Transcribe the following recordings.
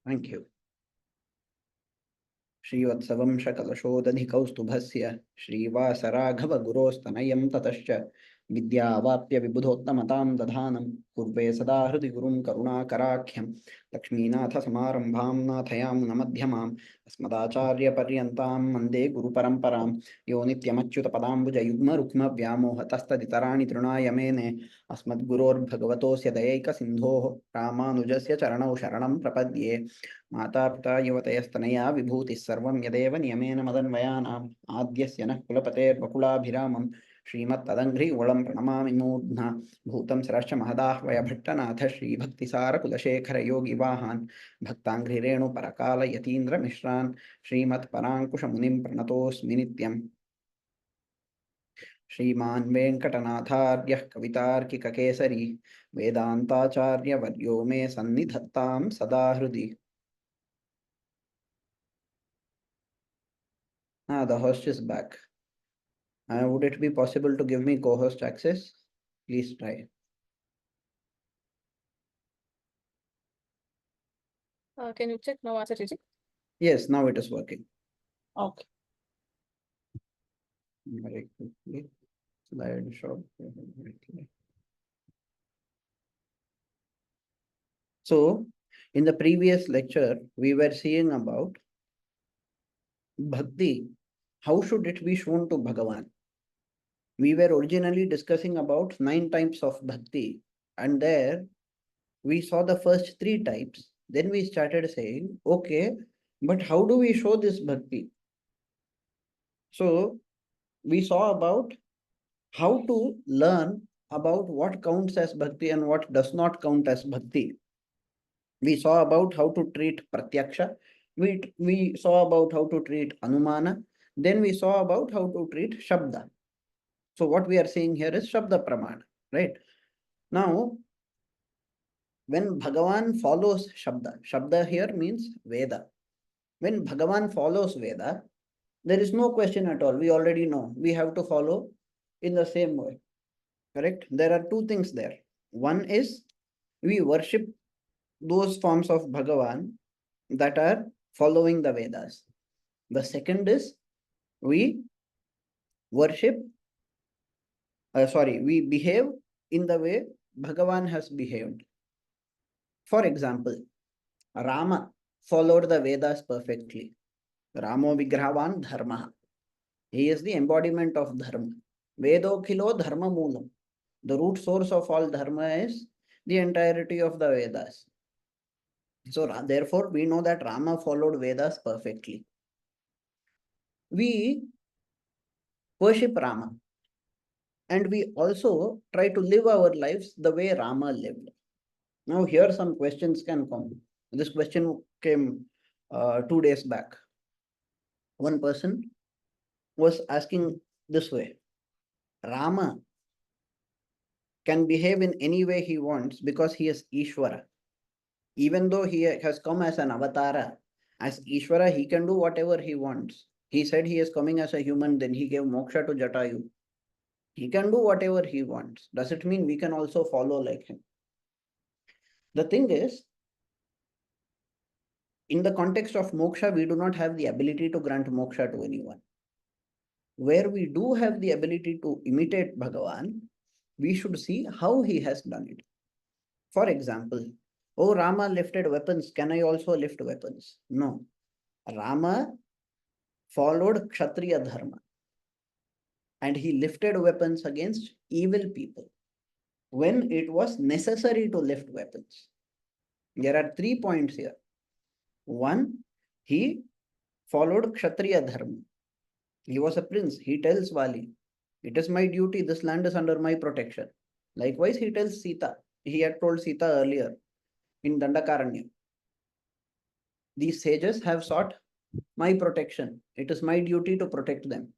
Thank you. श्रीवत्सवंशकलशोदधिकौस्तुभस्य श्रीवासराघवगुरोस्तनयं ततश्च विद्यावाप्य विबुधोत्तमतां दधानं पूर्वे सदा हृदि गुरुं करुणाकराख्यं लक्ष्मीनाथसमारम्भां नाथयामुनमध्यमाम् अस्मदाचार्यपर्यन्तां वन्दे गुरुपरम्परां यो नित्यमच्युतपदाम्बुजयुग्मरुक्मव्यामोहतस्तदितराणि तृणाय मेने अस्मद्गुरोर्भगवतोऽस्य दयैकसिन्धोः रामानुजस्य चरणौ शरणं प्रपद्ये माता पिता युवतयस्तनया विभूतिः सर्वं यदेव नियमेन मदन्वयानाम् आद्यस्य नः कुलपतेर्वकुलाभिरामं श्रीमत्तदङ्घ्रियुगलं प्रणमामि मूर्ध्ना भूतं सरश्च महदाह्वय भट्टनाथ श्रीभक्तिसारकुलशेखरयोगिवाहान् भक्ताङ्घ्रिरेणुपरकालयतीन्द्रमिश्रान् श्रीमत्पराङ्कुशमुनिं प्रणतोऽस्मि नित्यम् श्रीमान् वेङ्कटनाथार्यः कवितार्किककेसरी वेदान्ताचार्यवर्यो मे सन्निधत्तां सदा हृदि. The host is back. Would it be possible to give me co-host access? Please try. Can you check now, Acharya? Yes, now it is working. Okay. Very quickly. Slideshow. So, in the previous lecture, we were seeing about bhakti. How should it be shown to Bhagavan? We were originally discussing about 9 types of bhakti, and there we saw the first 3 types. Then we started saying, okay, but how do we show this bhakti? So we saw about how to learn about what counts as bhakti and what does not count as bhakti. We saw about how to treat pratyaksha. We saw about how to treat anumana. Then we saw about how to treat shabda. So what we are seeing here is shabda pramana, right? Now, when Bhagavan follows Shabda here means Veda. When Bhagavan follows Veda, there is no question at all. We already know. We have to follow in the same way. Correct? There are 2 things there. One is we worship those forms of Bhagavan that are following the Vedas. The second is we worship, we behave in the way Bhagavan has behaved. For example, Rama followed the Vedas perfectly. Ramo Vigrahavan Dharma. He is the embodiment of Dharma. Vedokhilo Dharma Moolam. The root source of all Dharma is the entirety of the Vedas. So therefore, we know that Rama followed Vedas perfectly. We worship Rama. And we also try to live our lives the way Rama lived. Now here some questions can come. This question came 2 days back. One person was asking this way. Rama can behave in any way he wants because he is Ishvara. Even though he has come as an avatara, as Ishvara, he can do whatever he wants. He said he is coming as a human, then he gave moksha to Jatayu. He can do whatever he wants. Does it mean we can also follow like him? The thing is, in the context of moksha, we do not have the ability to grant moksha to anyone. Where we do have the ability to imitate Bhagavan, we should see how he has done it. For example, oh, Rama lifted weapons. Can I also lift weapons? No. Rama followed Kshatriya Dharma and he lifted weapons against evil people when it was necessary to lift weapons. There are 3 points here. One, he followed Kshatriya Dharma. He was a prince. He tells Vali, it is my duty. This land is under my protection. Likewise, he tells Sita. He had told Sita earlier in Dandakaranya. These sages have sought my protection. It is my duty to protect them.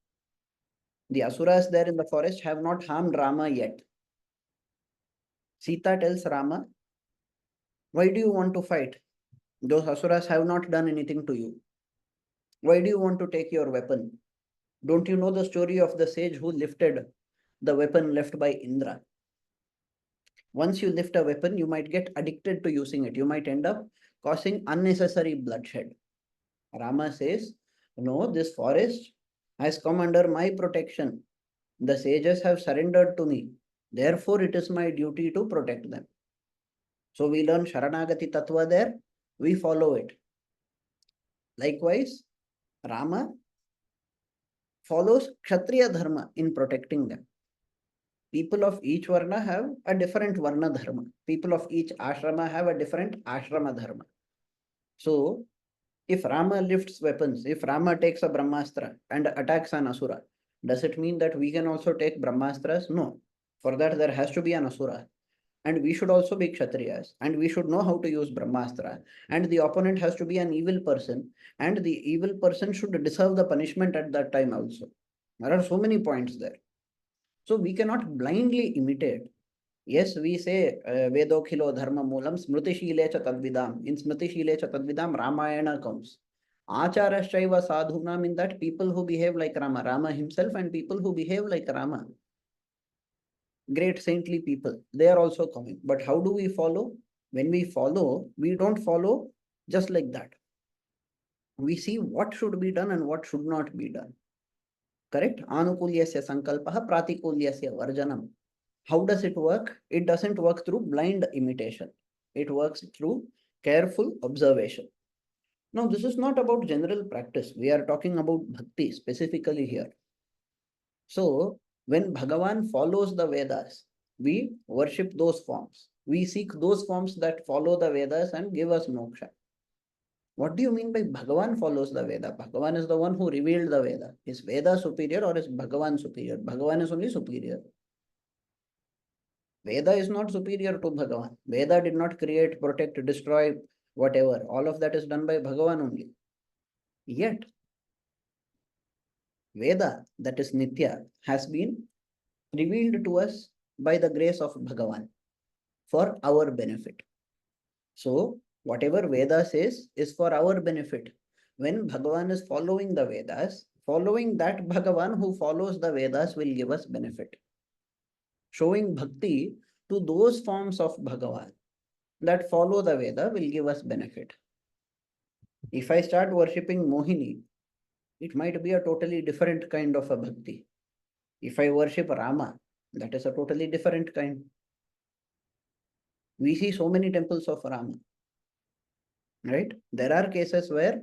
The asuras there in the forest have not harmed Rama yet. Sita tells Rama, why do you want to fight? Those asuras have not done anything to you. Why do you want to take your weapon? Don't you know the story of the sage who lifted the weapon left by Indra? Once you lift a weapon, you might get addicted to using it. You might end up causing unnecessary bloodshed. Rama says, no, this forest has come under my protection. The sages have surrendered to me. Therefore, it is my duty to protect them. So we learn Sharanagati Tattva there, we follow it. Likewise, Rama follows Kshatriya Dharma in protecting them. People of each Varna have a different Varna Dharma. People of each Ashrama have a different Ashrama Dharma. So, if Rama lifts weapons, if Rama takes a Brahmastra and attacks an Asura, does it mean that we can also take Brahmastras? No. For that, there has to be an Asura. And we should also be Kshatriyas. And we should know how to use Brahmastra. And the opponent has to be an evil person. And the evil person should deserve the punishment at that time also. There are so many points there. So we cannot blindly imitate. Yes, we say Vedokhilo Dharma Moolam Smritishile cha Tadvidam. In Smritishile cha Tadvidam, Ramayana comes. Acharashchaiva Sadhunam, in that people who behave like Rama, Rama himself and people who behave like Rama, great saintly people, they are also coming. But how do we follow? When we follow, we don't follow just like that. We see what should be done and what should not be done. Correct? Anukulyasya sankalpaha pratikulyasya varjanam. How does it work? It doesn't work through blind imitation. It works through careful observation. Now, this is not about general practice. We are talking about bhakti specifically here. So, when Bhagavan follows the Vedas, we worship those forms. We seek those forms that follow the Vedas and give us moksha. What do you mean by Bhagavan follows the Veda? Bhagavan is the one who revealed the Veda. Is Veda superior or is Bhagavan superior? Bhagavan is only superior. Veda is not superior to Bhagavan. Veda did not create, protect, destroy, whatever. All of that is done by Bhagavan only. Yet, Veda, that is Nitya, has been revealed to us by the grace of Bhagavan for our benefit. So, whatever Veda says is for our benefit. When Bhagavan is following the Vedas, following that Bhagavan who follows the Vedas will give us benefit. Showing bhakti to those forms of Bhagavan that follow the Veda will give us benefit. If I start worshipping Mohini, it might be a totally different kind of a bhakti. If I worship Rama, that is a totally different kind. We see so many temples of Rama, right? There are cases where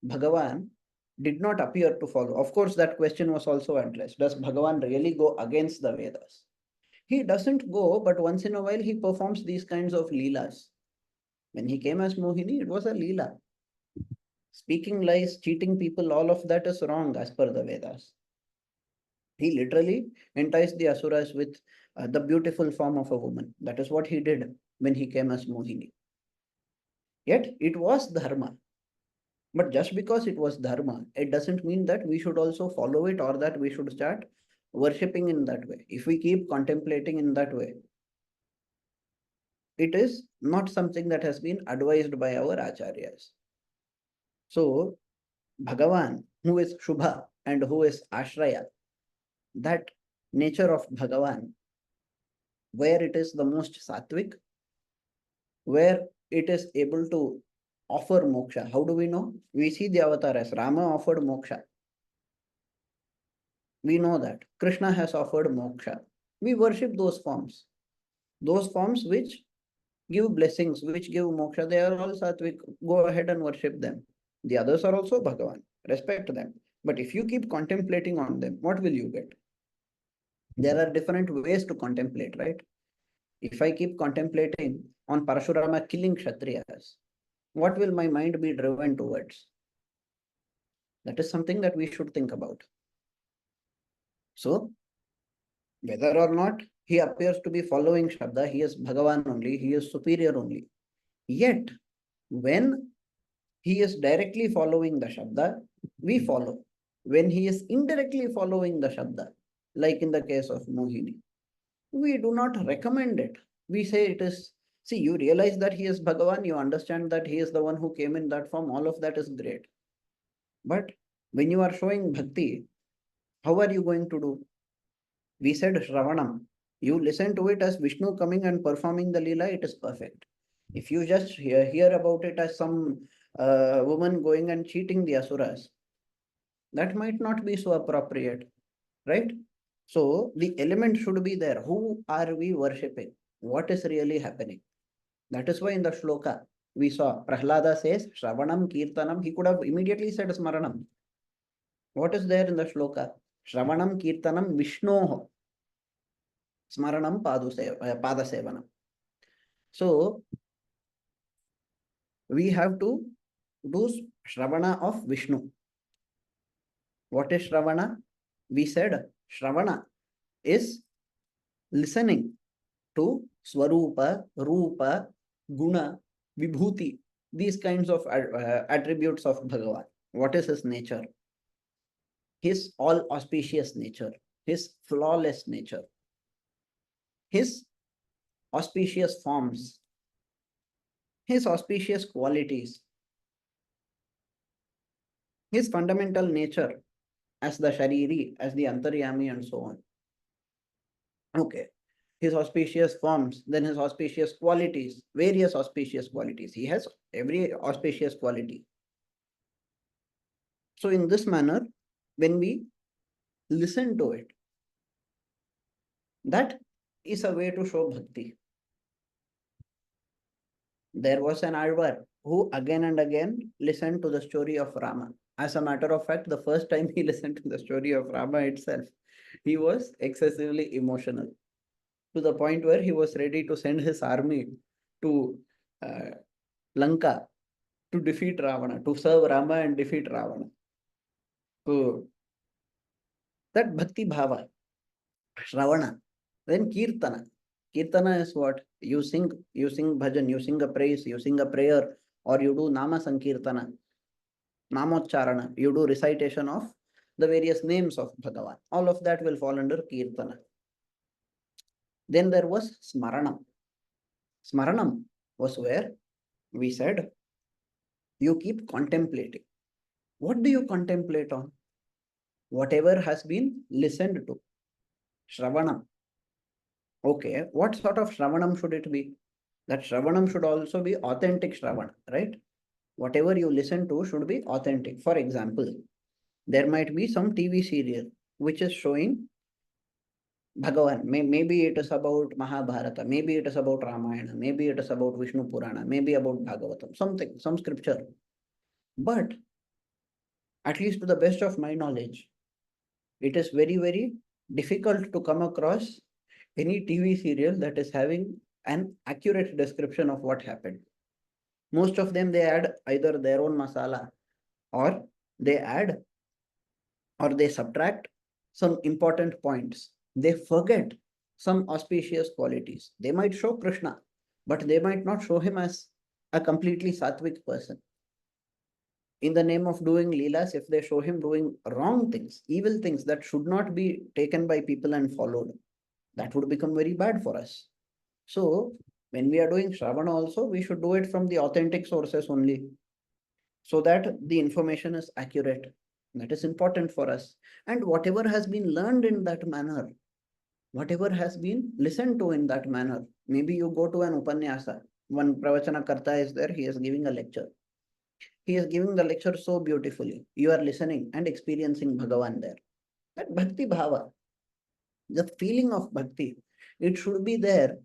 Bhagavan did not appear to follow. Of course, that question was also addressed. Does Bhagavan really go against the Vedas? He doesn't go, but once in a while he performs these kinds of leelas. When he came as Mohini, it was a leela. Speaking lies, cheating people, all of that is wrong as per the Vedas. He literally enticed the Asuras with the beautiful form of a woman. That is what he did when he came as Mohini. Yet it was dharma. But just because it was dharma, it doesn't mean that we should also follow it or that we should start worshipping in that way. If we keep contemplating in that way, it is not something that has been advised by our acharyas. So, Bhagavan, who is Shubha and who is Ashraya, that nature of Bhagavan, where it is the most sattvic, where it is able to offer moksha. How do we know? We see the avatars. Rama offered moksha. We know that. Krishna has offered moksha. We worship those forms. Those forms which give blessings, which give moksha, they are all sattvic. Go ahead and worship them. The others are also Bhagavan. Respect them. But if you keep contemplating on them, what will you get? There are different ways to contemplate, right? If I keep contemplating on Parashurama killing Kshatriyas, what will my mind be driven towards? That is something that we should think about. So, whether or not he appears to be following Shabda, he is Bhagavan only, he is superior only. Yet, when he is directly following the Shabda, we follow. When he is indirectly following the Shabda, like in the case of Mohini, we do not recommend it. We say it is, see, you realize that he is Bhagavan, you understand that he is the one who came in that form, all of that is great. But when you are showing bhakti, how are you going to do? We said Shravanam. You listen to it as Vishnu coming and performing the Leela, it is perfect. If you just hear about it as some woman going and cheating the asuras, that might not be so appropriate, right? So the element should be there. Who are we worshipping? What is really happening? That is why in the shloka we saw Prahlada says Shravanam Kirtanam. He could have immediately said Smaranam. What is there in the shloka? Shravanam Kirtanam Vishnoho Smaranam Padasevanam. So we have to do Shravana of Vishnu. What is Shravana? We said Shravana is listening to Swarupa, Rupa, Guna, Vibhuti, these kinds of attributes of Bhagavan. What is his nature? His all auspicious nature, his flawless nature, his auspicious forms, his auspicious qualities, his fundamental nature as the Shariri, as the Antaryami, and so on. Okay. His auspicious forms, then his auspicious qualities, various auspicious qualities. He has every auspicious quality. So in this manner, when we listen to it, that is a way to show bhakti. There was an Alvar who again and again listened to the story of Rama. As a matter of fact, the first time he listened to the story of Rama itself, he was excessively emotional, to the point where he was ready to send his army to Lanka to defeat Ravana, to serve Rama and defeat Ravana. So that bhakti bhava, Shravana, then Kirtana. Kirtana is what? You sing bhajan, you sing a praise, you sing a prayer, or you do Nama Sankirtana, Namocharana, you do recitation of the various names of Bhagavan. All of that will fall under Kirtana. Then there was Smaranam. Smaranam was where we said you keep contemplating. What do you contemplate on? Whatever has been listened to. Shravanam. Okay, what sort of Shravanam should it be? That Shravanam should also be authentic Shravana, right? Whatever you listen to should be authentic. For example, there might be some TV serial which is showing Bhagavan. Maybe it is about Mahabharata, maybe it is about Ramayana, maybe it is about Vishnu Purana, maybe about Bhagavatam, something, some scripture. But at least to the best of my knowledge, it is very, very difficult to come across any TV serial that is having an accurate description of what happened. Most of them, they add either their own masala, or they add or they subtract some important points. They forget some auspicious qualities. They might show Krishna, but they might not show him as a completely sattvic person. In the name of doing leelas, if they show him doing wrong things, evil things that should not be taken by people and followed, that would become very bad for us. So when we are doing Shravana also, we should do it from the authentic sources only, so that the information is accurate. That is important for us. And whatever has been learned in that manner, whatever has been listened to in that manner, maybe you go to an upanyasa, one pravachana karta is there, he is giving a lecture. He is giving the lecture so beautifully. You are listening and experiencing Bhagavan there. That bhakti bhava, the feeling of bhakti, it should be there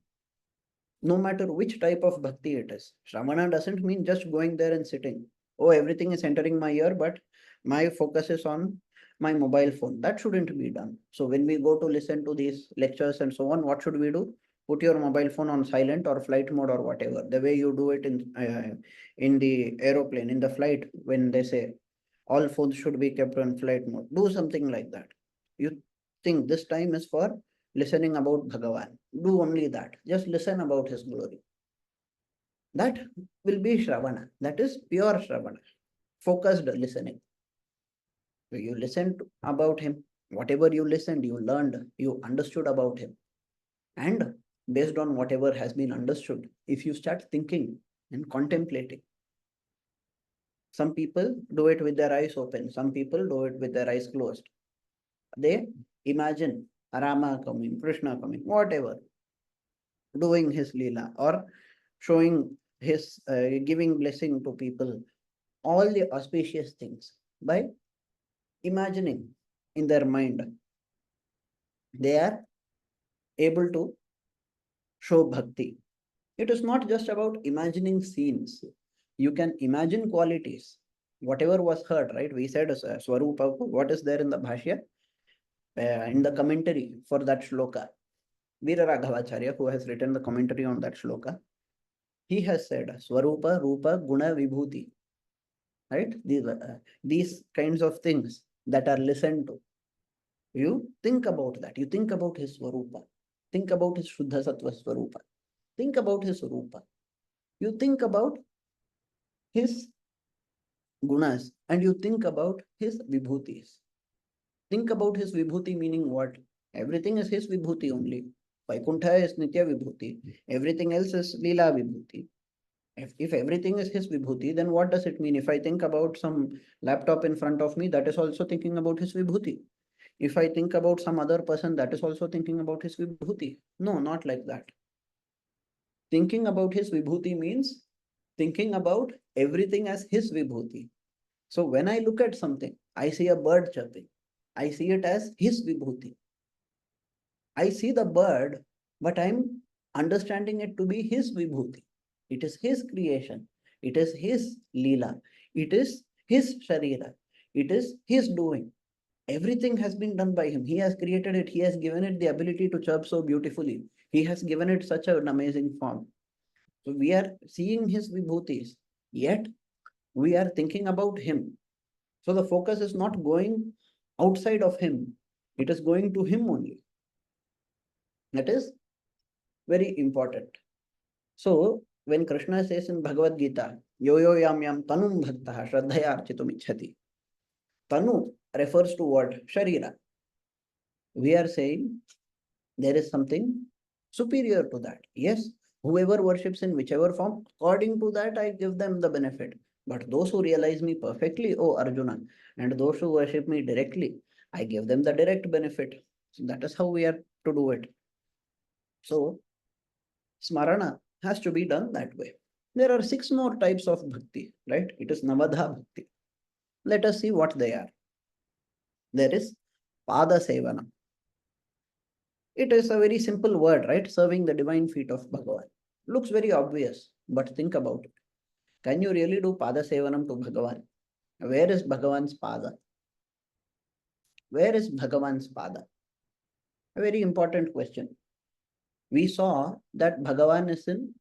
no matter which type of bhakti it is. Shravana doesn't mean just going there and sitting. Oh, everything is entering my ear, but my focus is on my mobile phone. That shouldn't be done. So when we go to listen to these lectures and so on, what should we do? Put your mobile phone on silent or flight mode or whatever. The way you do it in the aeroplane, in the flight, when they say all phones should be kept on flight mode. Do something like that. You think this time is for listening about Bhagavan. Do only that. Just listen about his glory. That will be Shravana. That is pure Shravana. Focused listening. So you listened about him. Whatever you listened, you learned, you understood about him. And based on whatever has been understood, if you start thinking and contemplating, some people do it with their eyes open. Some people do it with their eyes closed. They imagine Rama coming, Krishna coming, whatever, doing his Leela or showing his giving blessing to people, all the auspicious things by imagining in their mind. They are able to show bhakti. It is not just about imagining scenes. You can imagine qualities. Whatever was heard, right? We said Swarupa, what is there in the Bhashya? In the commentary for that shloka. Veeraraghavacharya, who has written the commentary on that shloka, he has said Swarupa, Rupa, Guna, Vibhuti. Right? These kinds of things that are listened to. You think about that. You think about his Swarupa. Think about his Shuddha Sattva Swarupa. Think about his Rupa. You think about his gunas and you think about his vibhutis. Think about his vibhuti meaning what? Everything is his vibhuti only. Vaikuntha is Nitya vibhuti. Everything else is Leela vibhuti. If everything is his vibhuti, then what does it mean? If I think about some laptop in front of me, that is also thinking about his vibhuti. If I think about some other person, that is also thinking about his vibhuti. No, not like that. Thinking about his vibhuti means thinking about everything as his vibhuti. So when I look at something, I see a bird chirping. I see it as his vibhuti. I see the bird, but I'm understanding it to be his vibhuti. It is his creation. It is his leela. It is his sharira. It is his doing. Everything has been done by him. He has created it. He has given it the ability to chirp so beautifully. He has given it such an amazing form. So we are seeing his vibhutis, yet we are thinking about him. So the focus is not going outside of him, it is going to him only. That is very important. So when Krishna says in Bhagavad Gita, yo yo yam yam tanum bhaktah shraddhaya architum ichhati, tanu refers to what? Sharira. We are saying there is something superior to that. Yes, whoever worships in whichever form, according to that, I give them the benefit. But those who realize me perfectly, oh Arjuna, and those who worship me directly, I give them the direct benefit. So that is how we are to do it. So, smarana has to be done that way. There are 6 more types of bhakti, right? It is Navadha bhakti. Let us see what they are. There is Pada Sevana. It is a very simple word, right? Serving the divine feet of Bhagavan. Looks very obvious, but think about it. Can you really do Pada Sevanam to Bhagavan? Where is Bhagavan's Pada? Where is Bhagavan's Pada? A very important question. We saw that Bhagavan is in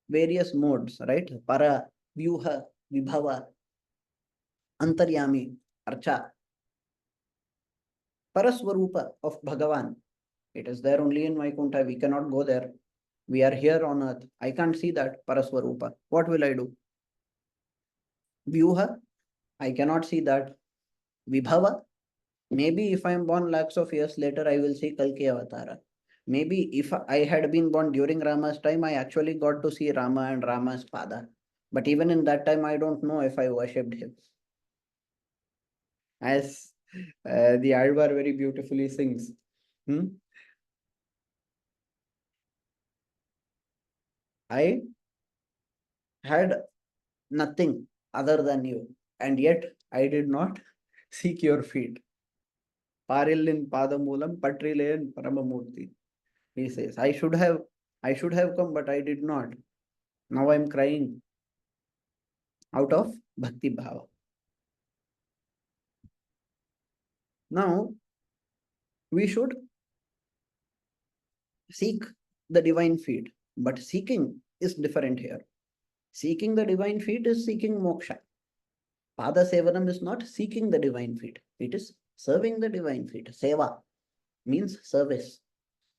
various modes, right? Para, Vyuha, Vibhava, Antaryami, Archa. Paraswarupa of Bhagavan. It is there only in Vaikuntha. We cannot go there. We are here on earth. I can't see that Paraswarupa. What will I do? Vyuha, I cannot see that. Vibhava, maybe if I am born lakhs of years later, I will see Kalki Avatara. Maybe if I had been born during Rama's time, I actually got to see Rama and Rama's Pada. But even in that time, I don't know if I worshipped him. As the Alvar very beautifully sings. I had nothing other than you, and yet I did not seek your feet. Parillin Padamulam Patrilayan Paramamurti. He says, I should have come, but I did not. Now I'm crying out of Bhakti Bhava. Now we should seek the divine feet, but seeking is different here. Seeking the divine feet is seeking moksha. Pada Sevanam is not seeking the divine feet, it is serving the divine feet. Seva means service.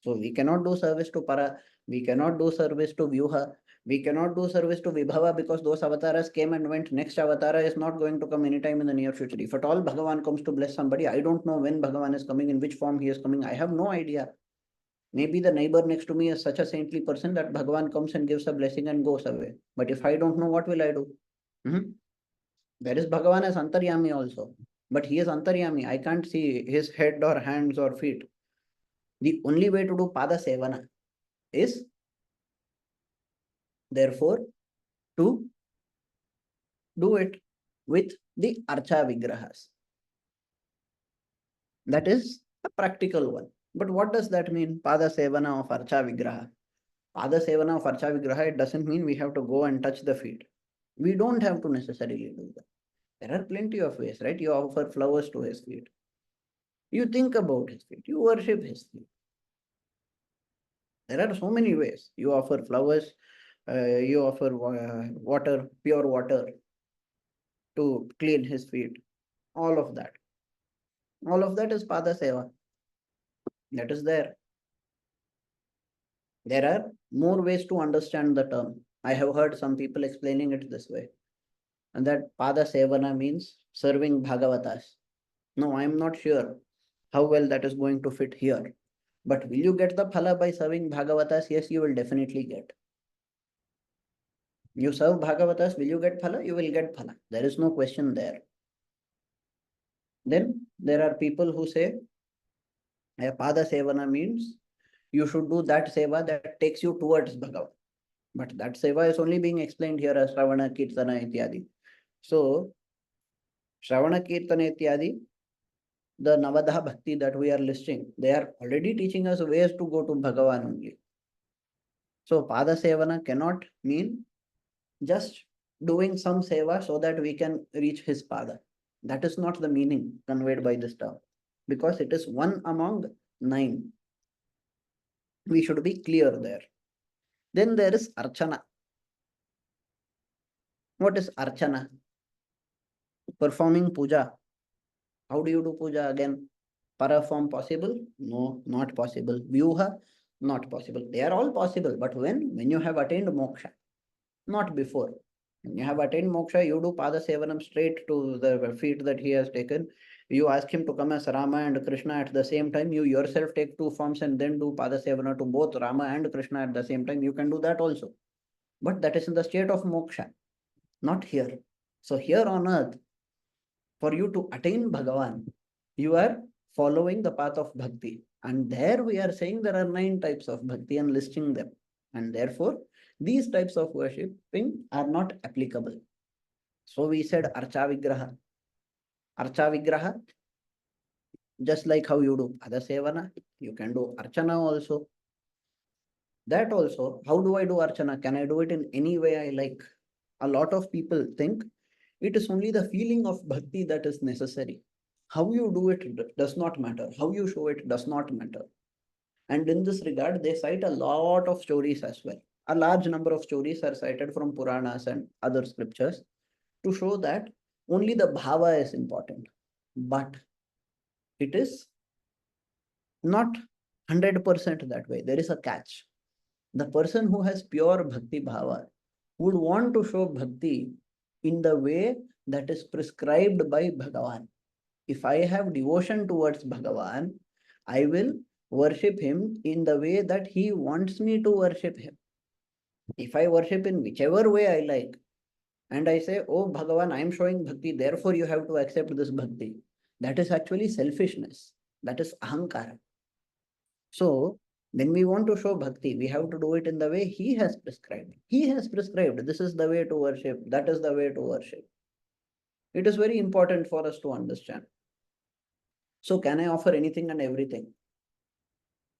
So we cannot do service to Para, we cannot do service to Vyuha, we cannot do service to Vibhava because those avatars came and went. Next avatar is not going to come anytime in the near future. If at all Bhagavan comes to bless somebody, I don't know when Bhagavan is coming, in which form he is coming. I have no idea. Maybe the neighbor next to me is such a saintly person that Bhagavan comes and gives a blessing and goes away. But if I don't know, what will I do? There is Bhagavan as Antaryami also. But he is Antaryami. I can't see his head or hands or feet. The only way to do Pada Sevana is, therefore, to do it with the Archa Vigrahas. That is a practical one. But what does that mean? Pada Sevana of Archa Vigraha. Pada Sevana of Archa Vigraha, it doesn't mean we have to go and touch the feet. We don't have to necessarily do that. There are plenty of ways, right? You offer flowers to his feet. You think about his feet. You worship his feet. There are so many ways. You offer flowers, you offer water, pure water to clean his feet. All of that. All of that is Pada Seva. That is there. There are more ways to understand the term. I have heard some people explaining it this way. And that Pada Sevana means serving Bhagavatas. No, I am not sure how well that is going to fit here. But will you get the phala by serving Bhagavatas? Yes, you will definitely get. You serve Bhagavatas, will you get phala? You will get phala. There is no question there. Then there are people who say, Pada Sevana means you should do that seva that takes you towards Bhagavan. But that seva is only being explained here as Shravana, Kirtana, Ityadi. So, Shravana, Kirtana, Ityadi, the Navadha Bhakti that we are listing, they are already teaching us ways to go to Bhagavan only. So, Pada Sevana cannot mean just doing some seva so that we can reach his Pada. That is not the meaning conveyed by this term, because it is one among 9. We should be clear there. Then there is Archana. What is Archana? Performing puja. How do you do puja again? Para form possible? No, not possible. Vyuha? Not possible. They are all possible, but when you have attained moksha, not before. When you have attained moksha, you do pada sevanam straight to the feet that he has taken. You ask him to come as Rama and Krishna at the same time. You yourself take 2 forms and then do pada sevana to both Rama and Krishna at the same time. You can do that also. But that is in the state of moksha, not here. So here on earth, for you to attain Bhagavan, you are following the path of bhakti. And there we are saying there are 9 types of bhakti and listing them. And therefore, these types of worshipping are not applicable. So we said Archa Vigraha. Archa Vigraha, just like how you do Pada Sevana, you can do Archana also. That also, how do I do Archana? Can I do it in any way I like? A lot of people think it is only the feeling of bhakti that is necessary. How you do it does not matter. How you show it does not matter. And in this regard, they cite a lot of stories as well. A large number of stories are cited from Puranas and other scriptures to show that only the bhava is important. But it is not 100% that way. There is a catch. The person who has pure bhakti bhava would want to show bhakti in the way that is prescribed by Bhagavan. If I have devotion towards Bhagavan, I will worship him in the way that he wants me to worship him. If I worship in whichever way I like, and I say, oh Bhagavan, I am showing bhakti, therefore you have to accept this bhakti, that is actually selfishness. That is ahankara. So, when we want to show bhakti, we have to do it in the way he has prescribed. He has prescribed, this is the way to worship, that is the way to worship. It is very important for us to understand. So, can I offer anything and everything?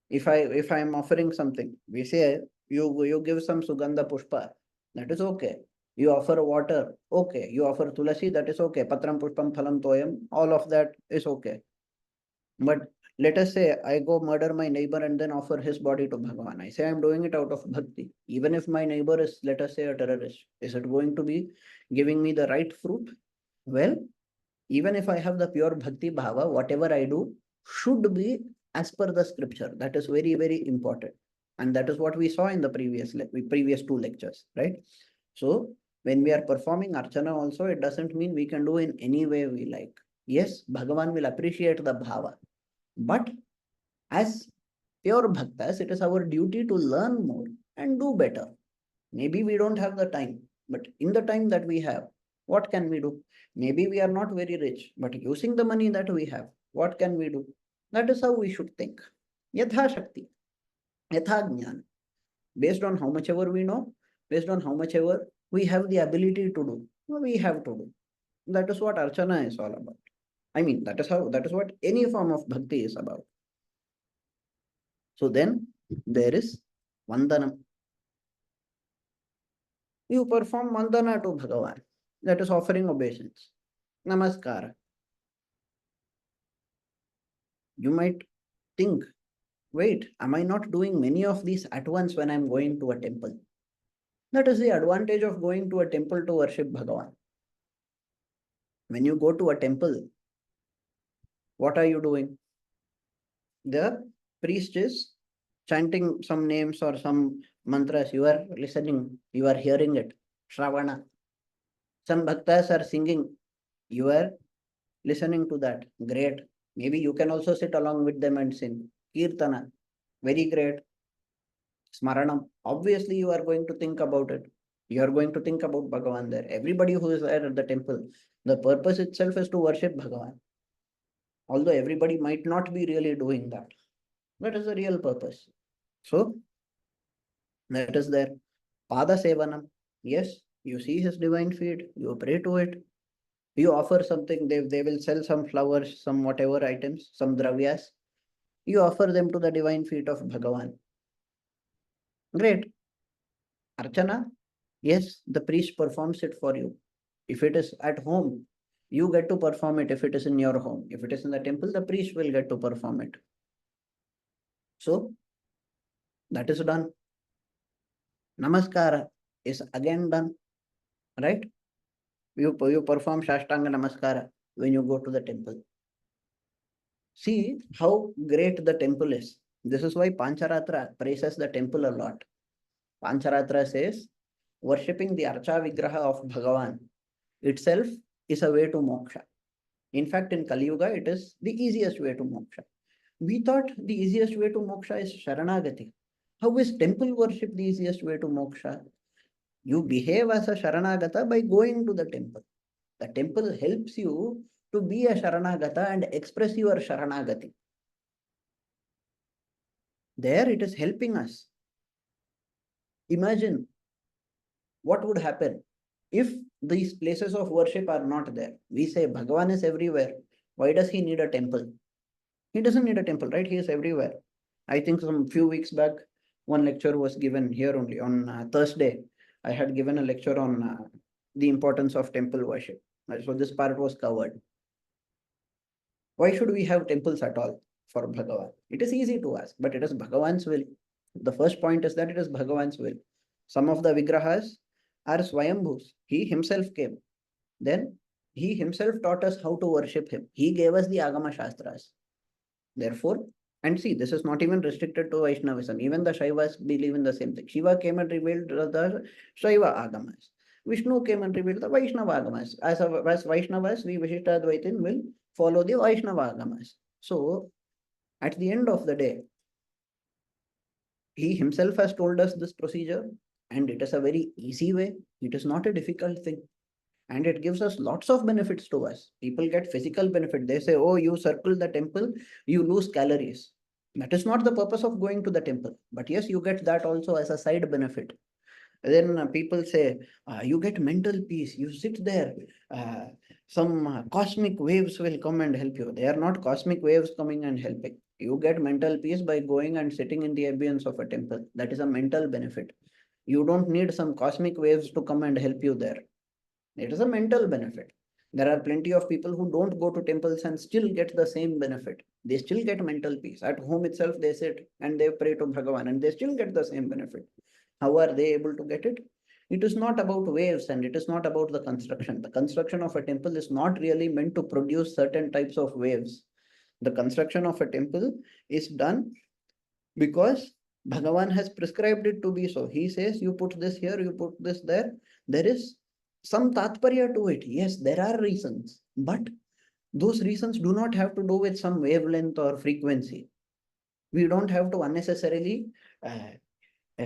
If I am offering something, we say you give some sugandha pushpa, that is okay. You offer water, okay. You offer tulasi, that is okay. Patram pushpam phalam toyam, all of that is okay. But let us say I go murder my neighbor and then offer his body to Bhagavan. I say I'm doing it out of bhakti. Even if my neighbor is, let us say, a terrorist, is it going to be giving me the right fruit? Well, even if I have the pure bhakti bhava, whatever I do should be as per the scripture. That is very, very important. And that is what we saw in the previous 2 lectures, right? So when we are performing Archana also, it doesn't mean we can do in any way we like. Yes, Bhagavan will appreciate the bhava. But as pure bhaktas, it is our duty to learn more and do better. Maybe we don't have the time, but in the time that we have, what can we do? Maybe we are not very rich, but using the money that we have, what can we do? That is how we should think. Yatha Shakti, Yatha Jnana. Based on how much ever we know, based on how much ever we have the ability to do. We have to do. That is what Archana is all about. I mean, that is what any form of bhakti is about. So then there is Vandanam. You perform Vandana to Bhagavan. That is offering obeisance. Namaskara. You might think, wait, am I not doing many of these at once when I'm going to a temple? That is the advantage of going to a temple to worship Bhagavan. When you go to a temple, what are you doing? The priest is chanting some names or some mantras. You are listening, you are hearing it. Shravana. Some bhaktas are singing. You are listening to that. Great. Maybe you can also sit along with them and sing. Kirtana. Very great. Smaranam. Obviously, you are going to think about it. You are going to think about Bhagavan there. Everybody who is there at the temple, the purpose itself is to worship Bhagavan. Although everybody might not be really doing that. That is the real purpose. So, that is there. Pada Sevanam. Yes, you see his divine feet, you pray to it, you offer something, they will sell some flowers, some whatever items, some dravyas. You offer them to the divine feet of Bhagavan. Great. Archana, yes, the priest performs it for you. If it is at home, you get to perform it if it is in your home. If it is in the temple, the priest will get to perform it. So, that is done. Namaskara is again done, right? You perform Shashtanga Namaskara when you go to the temple. See how great the temple is. This is why Pancharatra praises the temple a lot. Pancharatra says, worshipping the Archa Vigraha of Bhagavan itself is a way to moksha. In fact, in Kali Yuga, it is the easiest way to moksha. We thought the easiest way to moksha is Sharanagati. How is temple worship the easiest way to moksha? You behave as a Sharanagata by going to the temple. The temple helps you to be a Sharanagata and express your Sharanagati. There it is helping us. Imagine what would happen if these places of worship are not there. We say Bhagavan is everywhere. Why does he need a temple? He doesn't need a temple, right? He is everywhere. I think some few weeks back, one lecture was given here only on Thursday. I had given a lecture on the importance of temple worship. So this part was covered. Why should we have temples at all for Bhagavan? It is easy to ask, but it is Bhagavan's will. The first point is that it is Bhagavan's will. Some of the Vigrahas are Swayambhus. He himself came. Then he himself taught us how to worship him. He gave us the Agama Shastras. Therefore, and see, this is not even restricted to Vaishnavism. Even the Shaivas believe in the same thing. Shiva came and revealed the Shaiva Agamas. Vishnu came and revealed the Vaishnava Agamas. As Vaishnavas, we Vishishtadvaitin will follow the Vaishnava Agamas. So, at the end of the day, he himself has told us this procedure, and it is a very easy way. It is not a difficult thing. And it gives us lots of benefits to us. People get physical benefit. They say, oh, you circle the temple, you lose calories. That is not the purpose of going to the temple. But yes, you get that also as a side benefit. Then people say, you get mental peace. You sit there. Some cosmic waves will come and help you. They are not cosmic waves coming and helping. You get mental peace by going and sitting in the ambience of a temple. That is a mental benefit. You don't need some cosmic waves to come and help you there. It is a mental benefit. There are plenty of people who don't go to temples and still get the same benefit. They still get mental peace. At home itself, they sit and they pray to Bhagavan and they still get the same benefit. How are they able to get it? It is not about waves and it is not about the construction. The construction of a temple is not really meant to produce certain types of waves. The construction of a temple is done because Bhagavan has prescribed it to be so. He says, you put this here, you put this there. There is some tatparya to it. Yes, there are reasons, but those reasons do not have to do with some wavelength or frequency. We don't have to unnecessarily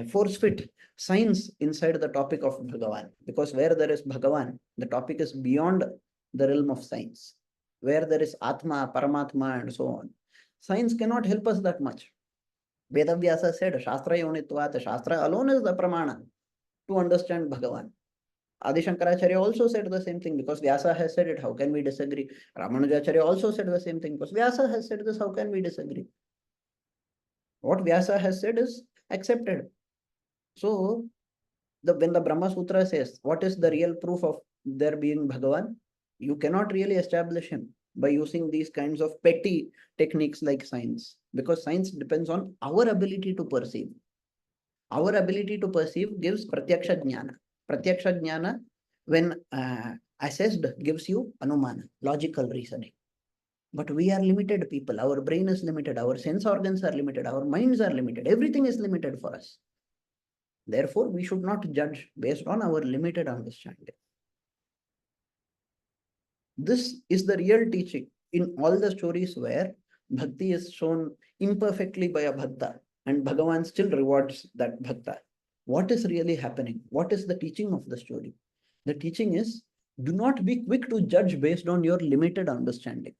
force fit science inside the topic of Bhagavan, because where there is Bhagavan, the topic is beyond the realm of science. Where there is Atma, Paramatma, and so on, science cannot help us that much. Vedavyasa said, Shastra Yonitvat, Shastra alone is the Pramana. to understand Bhagavan. Adi Shankaracharya also said the same thing because Vyasa has said it. How can we disagree? Ramanujacharya also said the same thing because Vyasa has said this. How can we disagree? What Vyasa has said is accepted. So, when the Brahma Sutra says, what is the real proof of there being Bhagavan? You cannot really establish him by using these kinds of petty techniques like science, because science depends on our ability to perceive. Our ability to perceive gives pratyaksha jnana. Pratyaksha jnana, when assessed, gives you anumana, logical reasoning. But we are limited people. Our brain is limited. Our sense organs are limited. Our minds are limited. Everything is limited for us. Therefore, we should not judge based on our limited understanding. This is the real teaching in all the stories where bhakti is shown imperfectly by a bhakta and Bhagavan still rewards that bhakta. What is really happening? What is the teaching of the story? The teaching is, do not be quick to judge based on your limited understanding.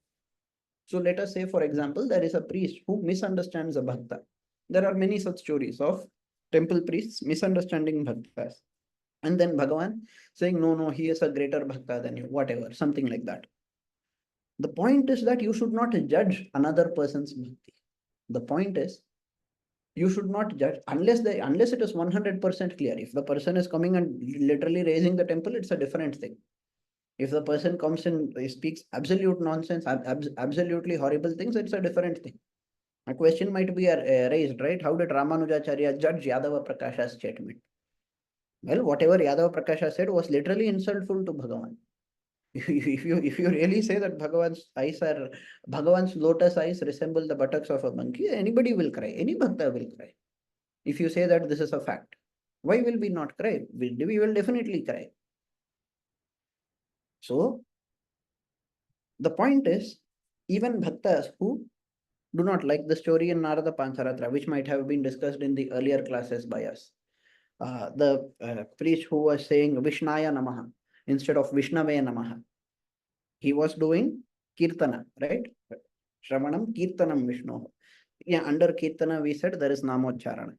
So let us say, for example, there is a priest who misunderstands a bhakta. There are many such stories of temple priests misunderstanding bhaktas. And then Bhagavan saying, no, he is a greater bhakta than you, whatever, something like that. The point is that you should not judge another person's bhakti. The point is, you should not judge unless it is 100% clear. If the person is coming and literally raising the temple, it's a different thing. If the person comes and speaks absolute nonsense, absolutely horrible things, it's a different thing. A question might be raised, right? How did Ramanujacharya judge Yadava Prakasha's statement? Well, whatever Yadava Prakasha said was literally insultful to Bhagavan. If you really say that Bhagavan's lotus eyes resemble the buttocks of a monkey, anybody will cry. Any bhakta will cry. If you say that this is a fact, why will we not cry? We will definitely cry. So the point is, even bhaktas who do not like the story in Narada Pancharatra, which might have been discussed in the earlier classes by us. The priest who was saying Vishnaya Namaha instead of Vishnave Namaha, he was doing Kirtana, right? Shravanam Kirtanam Vishnu. Yeah, under Kirtana we said there is Namocharana.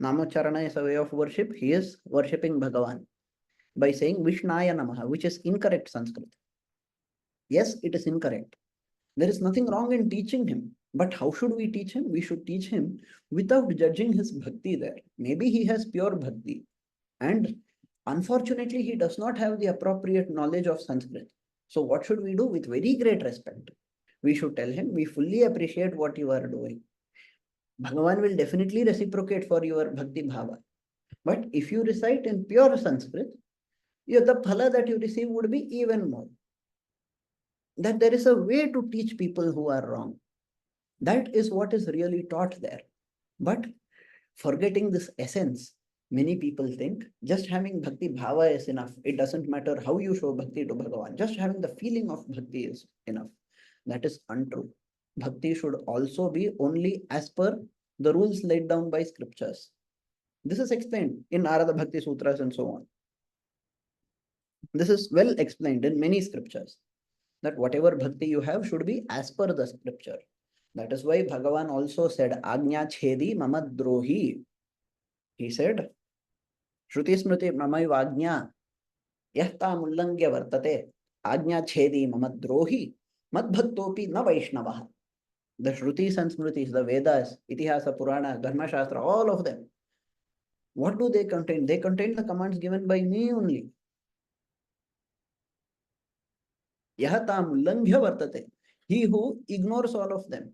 Namocharana is a way of worship. He is worshipping Bhagavan by saying Vishnaya Namaha, which is incorrect Sanskrit. Yes, it is incorrect. There is nothing wrong in teaching him. But how should we teach him? We should teach him without judging his bhakti there. Maybe he has pure bhakti. And unfortunately, he does not have the appropriate knowledge of Sanskrit. So what should we do? With very great respect, we should tell him, we fully appreciate what you are doing. Bhagavan will definitely reciprocate for your bhakti bhava. But if you recite in pure Sanskrit, the phala that you receive would be even more. That there is a way to teach people who are wrong. That is what is really taught there. But forgetting this essence, many people think just having bhakti bhava is enough. It doesn't matter how you show bhakti to Bhagavan. Just having the feeling of bhakti is enough. That is untrue. Bhakti should also be only as per the rules laid down by scriptures. This is explained in Narada Bhakti Sutras and so on. This is well explained in many scriptures, that whatever bhakti you have should be as per the scripture. That is why Bhagavan also said, Agnya Chedi Mama Drohi. He said, Shruti Smriti Mamai Vagnya Yahta Mullangya Vartate Agnya Chedi Mama Drohi Mad Bhaktopi Na Vaishnavaha. The Shrutis and Smritis, the Vedas, Itihasa, Purana, Dharma Shastra, all of them. What do they contain? They contain the commands given by me only. Yahatam Langhya Vartate. He who ignores all of them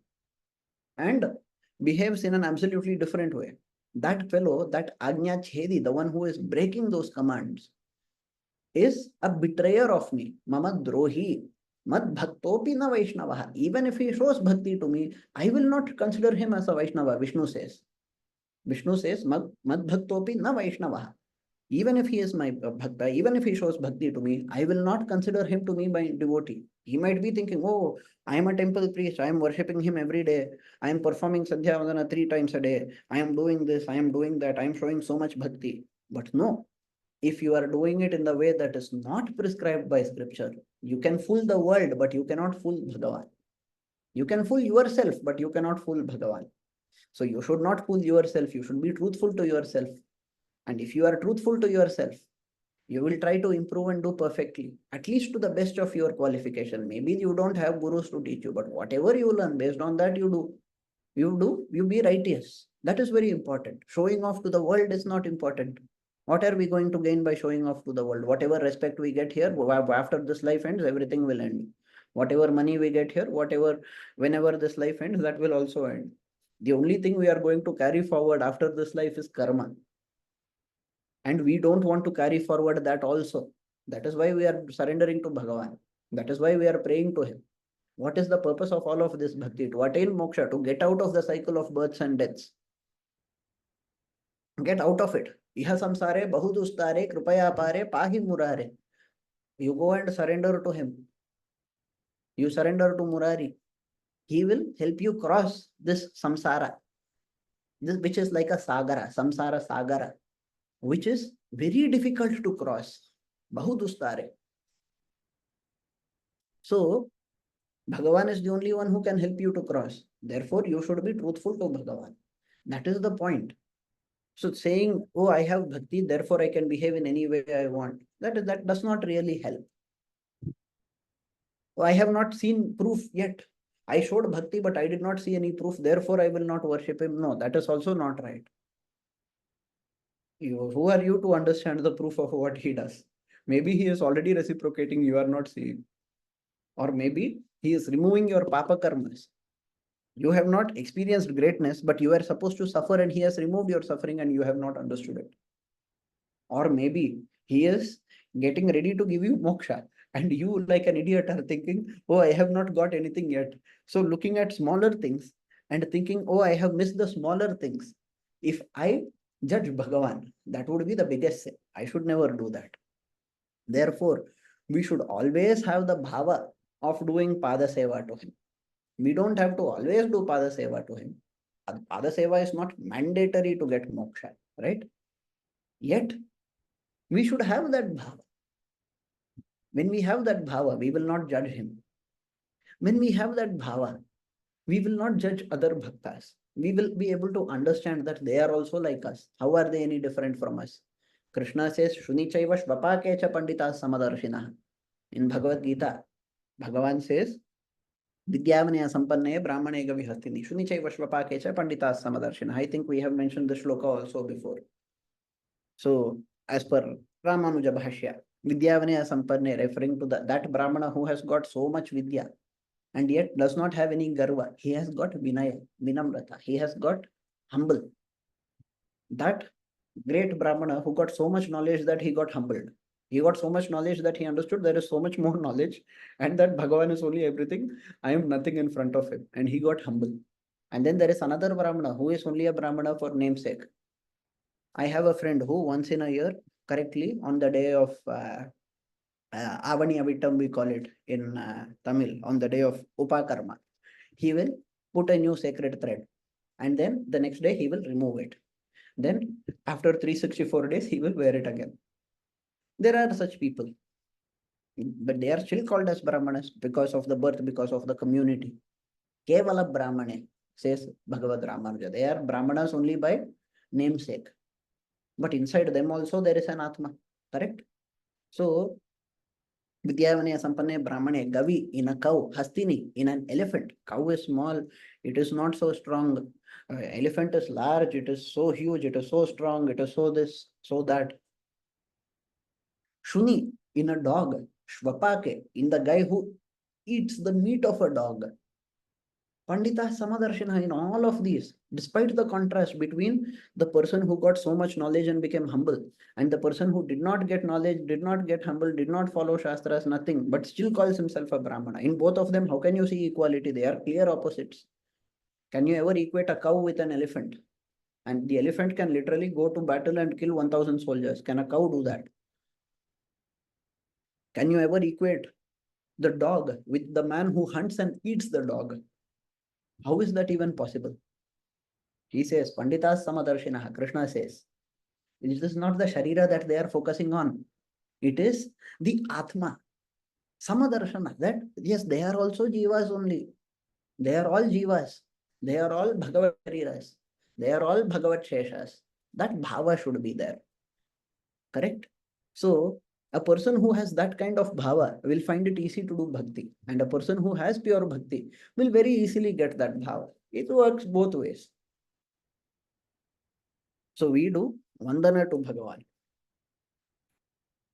and behaves in an absolutely different way. That fellow, that Agnya Chedi, the one who is breaking those commands, is a betrayer of me. Mama Drohi. Mad Bhaktopi na Vaishnavaha. Even if he shows bhakti to me, I will not consider him as a Vaishnava, Vishnu says. Vishnu says, Mad Bhaktopi na Vaishnavaha. Even if he is my bhakta, even if he shows bhakti to me, I will not consider him to me my devotee. He might be thinking, oh, I am a temple priest, I am worshipping him every day, I am performing Sandhya Vandana 3 times a day, I am doing this, I am doing that, I am showing so much bhakti. But no, if you are doing it in the way that is not prescribed by scripture, you can fool the world, but you cannot fool Bhagavan. You can fool yourself, but you cannot fool Bhagavan. So you should not fool yourself, you should be truthful to yourself. And if you are truthful to yourself, you will try to improve and do perfectly, at least to the best of your qualification. Maybe you don't have gurus to teach you, but whatever you learn, based on that you do. You be righteous. That is very important. Showing off to the world is not important. What are we going to gain by showing off to the world? Whatever respect we get here, after this life ends, everything will end. Whatever money we get here, whenever this life ends, that will also end. The only thing we are going to carry forward after this life is karma. And we don't want to carry forward that also. That is why we are surrendering to Bhagavan. That is why we are praying to him. What is the purpose of all of this bhakti? To attain moksha, to get out of the cycle of births and deaths. Get out of it. Iha samsare bahudustare kripaya pare pahi murare. You go and surrender to him. You surrender to Murari. He will help you cross this samsara. This which is like a sagara, samsara sagara, which is very difficult to cross. Bahudustare. So Bhagavan is the only one who can help you to cross. Therefore, you should be truthful to Bhagavan. That is the point. So saying, oh, I have bhakti, therefore I can behave in any way I want, that does not really help. Oh, I have not seen proof yet. I showed bhakti, but I did not see any proof, therefore I will not worship him. No, that is also not right. Who are you to understand the proof of what he does? Maybe he is already reciprocating, you are not seeing. Or maybe he is removing your papa karmas. You have not experienced greatness, but you are supposed to suffer and he has removed your suffering and you have not understood it. Or maybe he is getting ready to give you moksha and you like an idiot are thinking, oh, I have not got anything yet. So looking at smaller things and thinking, oh, I have missed the smaller things. If I judge Bhagavan, that would be the biggest sin. I should never do that. Therefore, we should always have the bhava of doing pada seva to him. We don't have to always do pada seva to him. Pada seva is not mandatory to get moksha, right? Yet, we should have that bhava. When we have that bhava, we will not judge him. When we have that bhava, we will not judge other bhaktas. We will be able to understand that they are also like us. How are they any different from us? Krishna says, Shuni chaiva shvapake cha pandita samadarshina. In Bhagavad Gita, Bhagavan says, Vidyavanaya sampanne brahmane gavihastini. Shuni chaiva shvapake cha pandita samadarshina. I think we have mentioned the shloka also before. So, as per Ramanuja Bhashya, Vidyavanaya sampanne, referring to that Brahmana who has got so much Vidya and yet does not have any garva. He has got Vinaya, Vinamrata. He has got humble. That great Brahmana who got so much knowledge that he got humbled. He got so much knowledge that he understood there is so much more knowledge and that Bhagavan is only everything. I am nothing in front of him. And he got humble. And then there is another Brahmana who is only a Brahmana for namesake. I have a friend who once in a year, correctly, on the day of Avani Avittam, we call it in Tamil, on the day of Upakarma, he will put a new sacred thread and then the next day he will remove it. Then after 364 days, he will wear it again. There are such people, but they are still called as Brahmanas because of the birth, because of the community. Kevala Brahmane, says Bhagavad Ramanuja. They are Brahmanas only by namesake. But inside them also there is an Atma, correct? So, Vidyavanaya Sampanne Brahmane, Gavi in a cow, Hastini in an elephant. Cow is small, it is not so strong. Elephant is large, it is so huge, it is so strong, it is so this, so that. Shuni in a dog, Shvapake in the guy who eats the meat of a dog. Pandita Samadarshina in all of these, despite the contrast between the person who got so much knowledge and became humble, and the person who did not get knowledge, did not get humble, did not follow Shastras, nothing, but still calls himself a Brahmana. In both of them, how can you see equality? They are clear opposites. Can you ever equate a cow with an elephant? And the elephant can literally go to battle and kill 1000 soldiers. Can a cow do that? Can you ever equate the dog with the man who hunts and eats the dog? How is that even possible? He says, Panditas Samadarshinaha, Krishna says, it is not the Sharira that they are focusing on. It is the Atma. Samadarshana, that yes, they are also Jivas only. They are all Jivas. They are all Bhagavat Shariras. They are all Bhagavat Sheshas. That Bhava should be there. Correct? So a person who has that kind of bhava will find it easy to do bhakti, and a person who has pure bhakti will very easily get that bhava. It works both ways. So we do vandana to Bhagavan.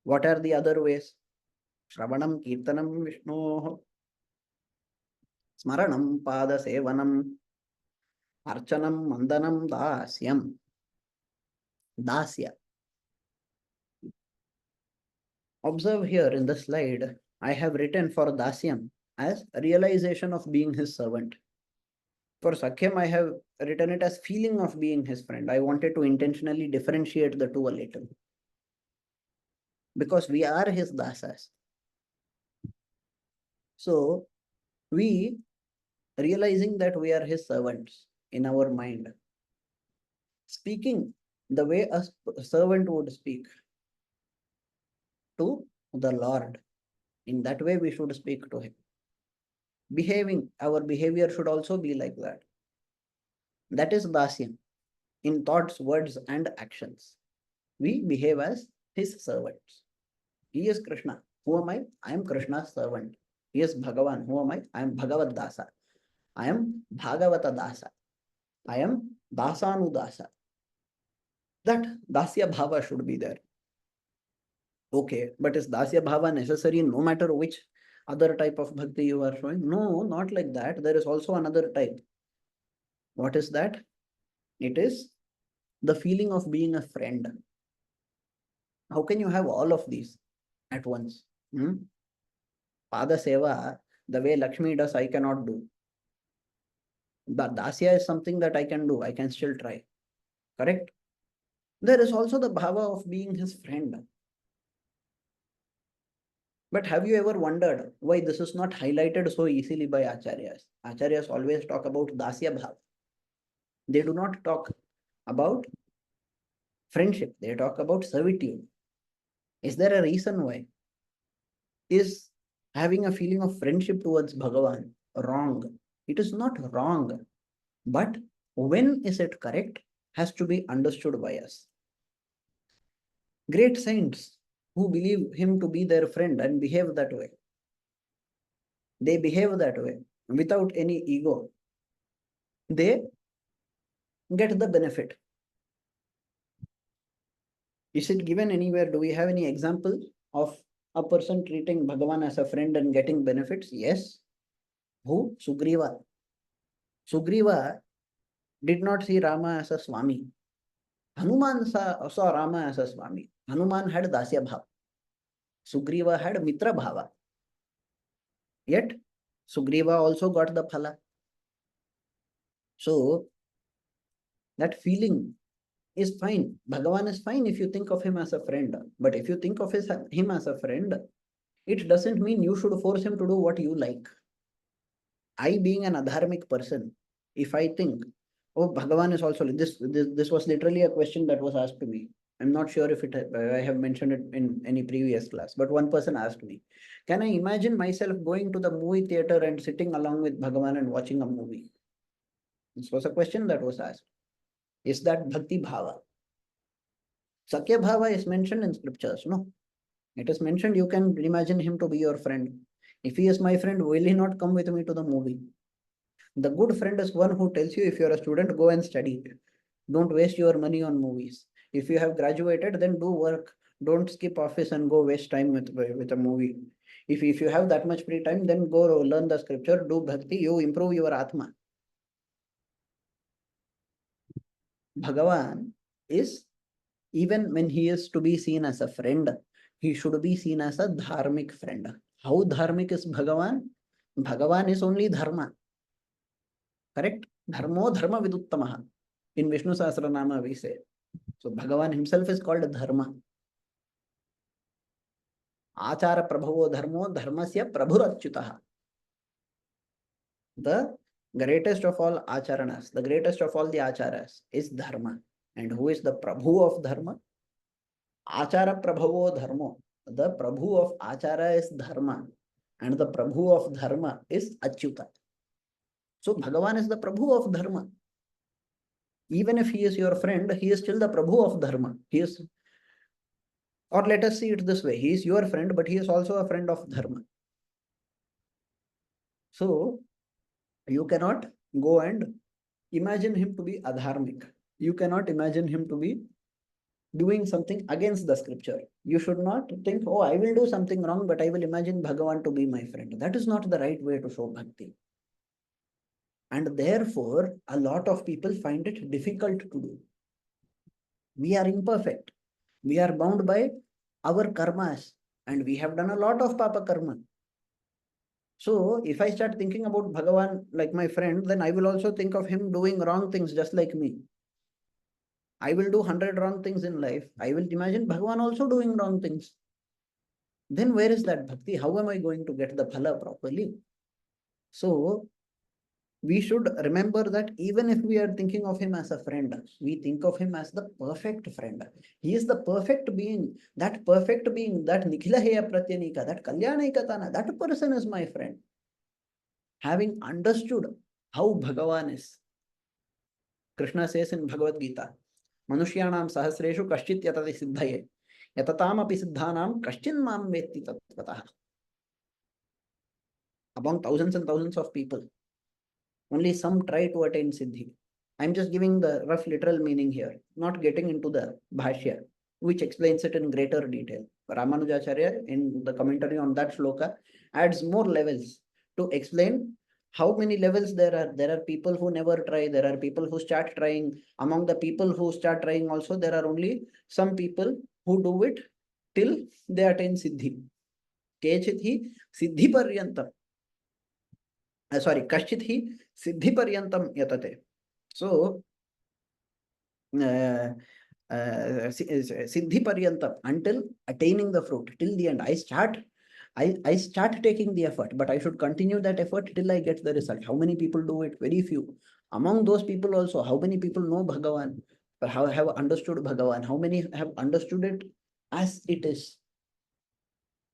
What are the other ways? Shravanam, Kirtanam, Vishnu, Smaranam, Pada Sevanam, Archanam, Mandanam, Dasyam. Dasya. Observe here in the slide, I have written for Dasyam as realization of being his servant. For Sakhyam, I have written it as feeling of being his friend. I wanted to intentionally differentiate the two a little. Because we are his dasas. So, we realizing that we are his servants in our mind, speaking the way a servant would speak to the Lord. In that way, we should speak to him. Behaving, our behavior should also be like that. That is dasyam. In thoughts, words, and actions, we behave as his servants. He is Krishna. Who am I? I am Krishna's servant. He is Bhagavan. Who am I? I am Bhagavad Dasa. I am Bhagavata Dasa. I am Dasanu Dasa. That Dasya Bhava should be there. Okay, but is Dasya Bhava necessary no matter which other type of bhakti you are showing? No, not like that. There is also another type. What is that? It is the feeling of being a friend. How can you have all of these at once? Pada Seva, the way Lakshmi does, I cannot do. But Dasya is something that I can do. I can still try. Correct? There is also the bhava of being his friend. But have you ever wondered why this is not highlighted so easily by Acharyas? Acharyas always talk about Dasya Bhav. They do not talk about friendship. They talk about servitude. Is there a reason why? Is having a feeling of friendship towards Bhagavan wrong? It is not wrong. But when is it correct has to be understood by us. Great saints who believe him to be their friend and behave that way. They behave that way without any ego. They get the benefit. Is it given anywhere? Do we have any example of a person treating Bhagavan as a friend and getting benefits? Yes. Who? Sugriva. Sugriva did not see Rama as a Swami. Hanuman saw Rama as a Swami. Hanuman had Dasya Bhav. Sugriva had Mitra Bhava. Yet, Sugriva also got the phala. So, that feeling is fine. Bhagavan is fine if you think of him as a friend. But if you think of him as a friend, it doesn't mean you should force him to do what you like. I, being an adharmic person, if I think, oh, Bhagavan is also, this was literally a question that was asked to me. I'm not sure if I have mentioned it in any previous class, but one person asked me, can I imagine myself going to the movie theater and sitting along with Bhagavan and watching a movie? This was a question that was asked. Is that bhakti bhava? Sakya bhava is mentioned in scriptures, no? It is mentioned you can imagine him to be your friend. If he is my friend, will he not come with me to the movie? The good friend is one who tells you if you're a student, go and study. Don't waste your money on movies. If you have graduated, then do work. Don't skip office and go waste time with a movie. If you have that much free time, then go learn the scripture, do bhakti, you improve your atma. Bhagavan is, even when he is to be seen as a friend, he should be seen as a dharmic friend. How dharmic is Bhagavan? Bhagavan is only dharma. Correct? Dharmo dharma viduttamaha. In Vishnu Sahasranama we say. So Bhagavan himself is called dharma. Achara prabhavo dharmo dharmasya prabhurachyutaha. The greatest of all acharanas, the greatest of all the acharas is dharma. And who is the Prabhu of dharma? Achara prabhavo dharmo. The Prabhu of achara is dharma. And the Prabhu of dharma is achyuta. So Bhagavan is the Prabhu of dharma. Even if he is your friend, he is still the Prabhu of dharma. He is Or let us see it this way. He is your friend, but he is also a friend of dharma. So you cannot go and imagine him to be adharmic. You cannot imagine him to be doing something against the scripture. You should not think, oh, I will do something wrong, but I will imagine Bhagavan to be my friend. That is not the right way to show bhakti. And therefore, a lot of people find it difficult to do. We are imperfect. We are bound by our karmas, and we have done a lot of papa karma. So if I start thinking about Bhagavan like my friend, then I will also think of him doing wrong things just like me. I will do 100 wrong things in life. I will imagine Bhagavan also doing wrong things. Then where is that bhakti? How am I going to get the phala properly? So we should remember that even if we are thinking of him as a friend, we think of him as the perfect friend. He is the perfect being, that Nikhila Heya Pratyanika, that Kalyanekatana, that person is my friend. Having understood how Bhagavan is, Krishna says in Bhagavad Gita, Manushyanam Sahasreshu Kashchit Yatati Siddhaye, Yatatam api Siddhanam Kashchin Mam Vetti Tatvatah. Among thousands and thousands of people, only some try to attain Siddhi. I'm just giving the rough literal meaning here, not getting into the Bhashya, which explains it in greater detail. Ramanujacharya, in the commentary on that shloka, adds more levels to explain how many levels there are. There are people who never try, there are people who start trying. Among the people who start trying also, there are only some people who do it till they attain Siddhi. Kechit hi Siddhi Paryantam. Kashchit hi Siddhi Paryantam yatate. So, Siddhi Paryantam, until attaining the fruit, till the end. I start taking the effort, but I should continue that effort till I get the result. How many people do it? Very few. Among those people also, how many people know Bhagavan? How have understood Bhagavan? How many have understood it as it is?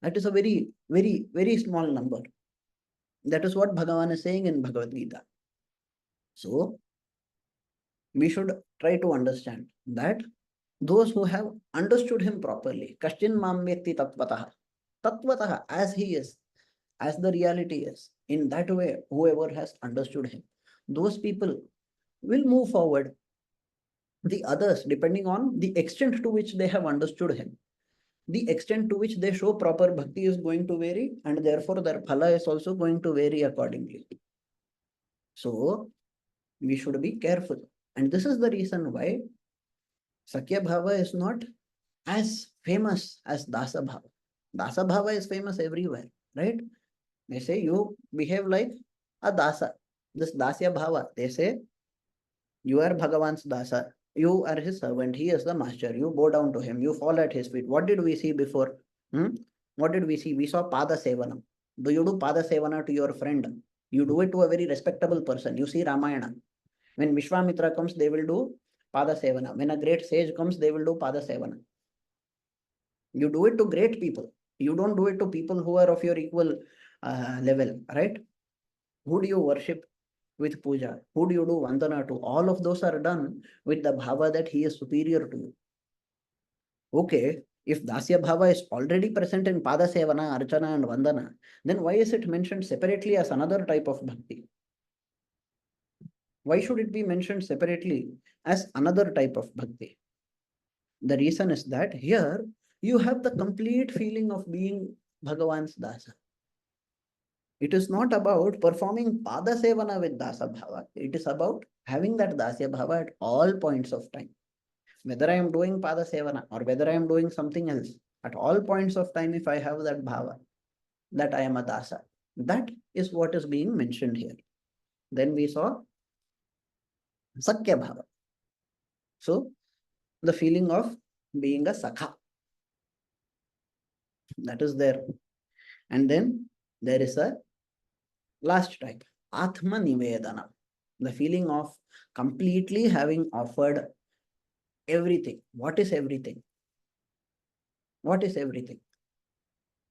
That is a very, very, very small number. That is what Bhagavan is saying in Bhagavad Gita. So, we should try to understand that those who have understood him properly, Kashchin Mamvetti Tatvatah, Tatvatah, as he is, as the reality is, in that way, whoever has understood him, those people will move forward. The others, depending on the extent to which they have understood him, the extent to which they show proper bhakti is going to vary, and therefore their phala is also going to vary accordingly. So, we should be careful. And this is the reason why Sakya Bhava is not as famous as Dasa Bhava. Dasa Bhava is famous everywhere, right? They say you behave like a Dasa. This Dasya Bhava, they say you are Bhagavan's Dasa. You are his servant. He is the master. You bow down to him. You fall at his feet. What did we see before? What did we see? We saw Pada Sevana. Do you do Pada Sevana to your friend? You do it to a very respectable person. You see Ramayana. When Vishwamitra comes, they will do Pada Sevana. When a great sage comes, they will do Pada Sevana. You do it to great people. You don't do it to people who are of your equal level, right? Who do you worship with puja? Who do you do vandana to? All of those are done with the bhava that he is superior to you. Okay, if Dasya Bhava is already present in Pada Sevana, Archana and Vandana, then why is it mentioned separately as another type of bhakti? Why should it be mentioned separately as another type of bhakti? The reason is that here you have the complete feeling of being Bhagavan's Dasa. It is not about performing Pada Sevana with Dasa Bhava. It is about having that Dasya Bhava at all points of time. Whether I am doing Pada Sevana or whether I am doing something else, at all points of time, if I have that Bhava, that I am a Dasa, that is what is being mentioned here. Then we saw Sakya Bhava. So, the feeling of being a Sakha, that is there. And then there is a last type, Atma Nivedana, the feeling of completely having offered everything. What is everything? What is everything?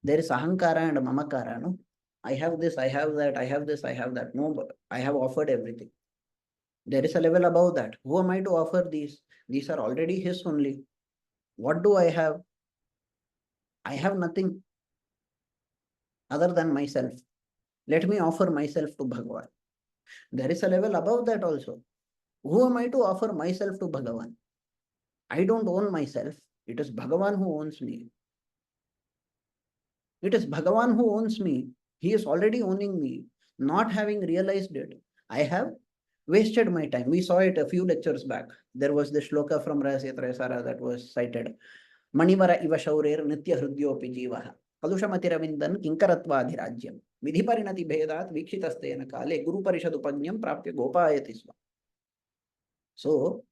There is Ahankara and Mamakara, no? I have this, I have that, I have this, I have that. No, but I have offered everything. There is a level above that. Who am I to offer these? These are already his only. What do I have? I have nothing other than myself. Let me offer myself to Bhagavan. There is a level above that also. Who am I to offer myself to Bhagavan? I don't own myself. It is Bhagavan who owns me. It is Bhagavan who owns me. He is already owning me. Not having realized it, I have wasted my time. We saw it a few lectures back. There was the shloka from Rahasyatrayasara that was cited. Manivara iva shaurer nitya hrudyopi jivaha. Kalushamatiravindhan kinkaratvaadhirajyam. Vidhiparinati bhedat vikshitastena kale guru parishadupanyam prapya gopayati swa. So,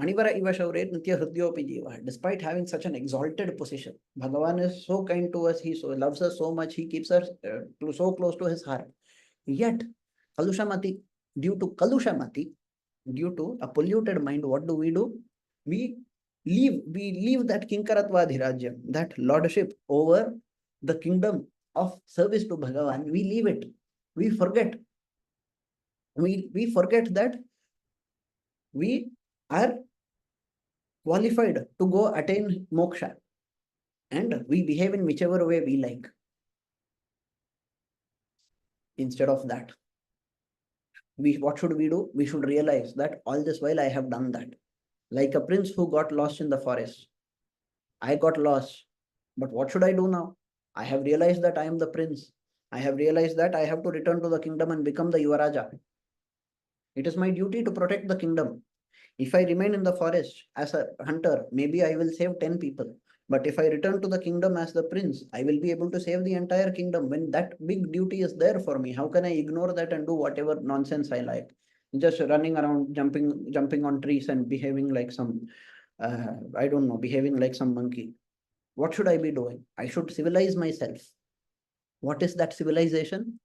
Manivara iva shaurer nitya hrudyopi jivaha. Despite having such an exalted position, Bhagavan is so kind to us, he so loves us so much, he keeps us so close to his heart. Yet, Kalushamati, due to Kalushamati, due to a polluted mind, what do? We leave that Kinkaratva that lordship over the kingdom of service to Bhagavan. We leave it. We forget. We forget that we are qualified to go attain moksha. And we behave in whichever way we like. Instead of that, what should we do? We should realize that all this while I have done that. Like a prince who got lost in the forest. I got lost. But what should I do now? I have realized that I am the prince. I have realized that I have to return to the kingdom and become the Yuvaraja. It is my duty to protect the kingdom. If I remain in the forest as a hunter, maybe I will save 10 people. But if I return to the kingdom as the prince, I will be able to save the entire kingdom. When that big duty is there for me, how can I ignore that and do whatever nonsense I like? Just running around, jumping on trees and behaving like some, I don't know, behaving like some monkey. What should I be doing? I should civilize myself. What is that civilization?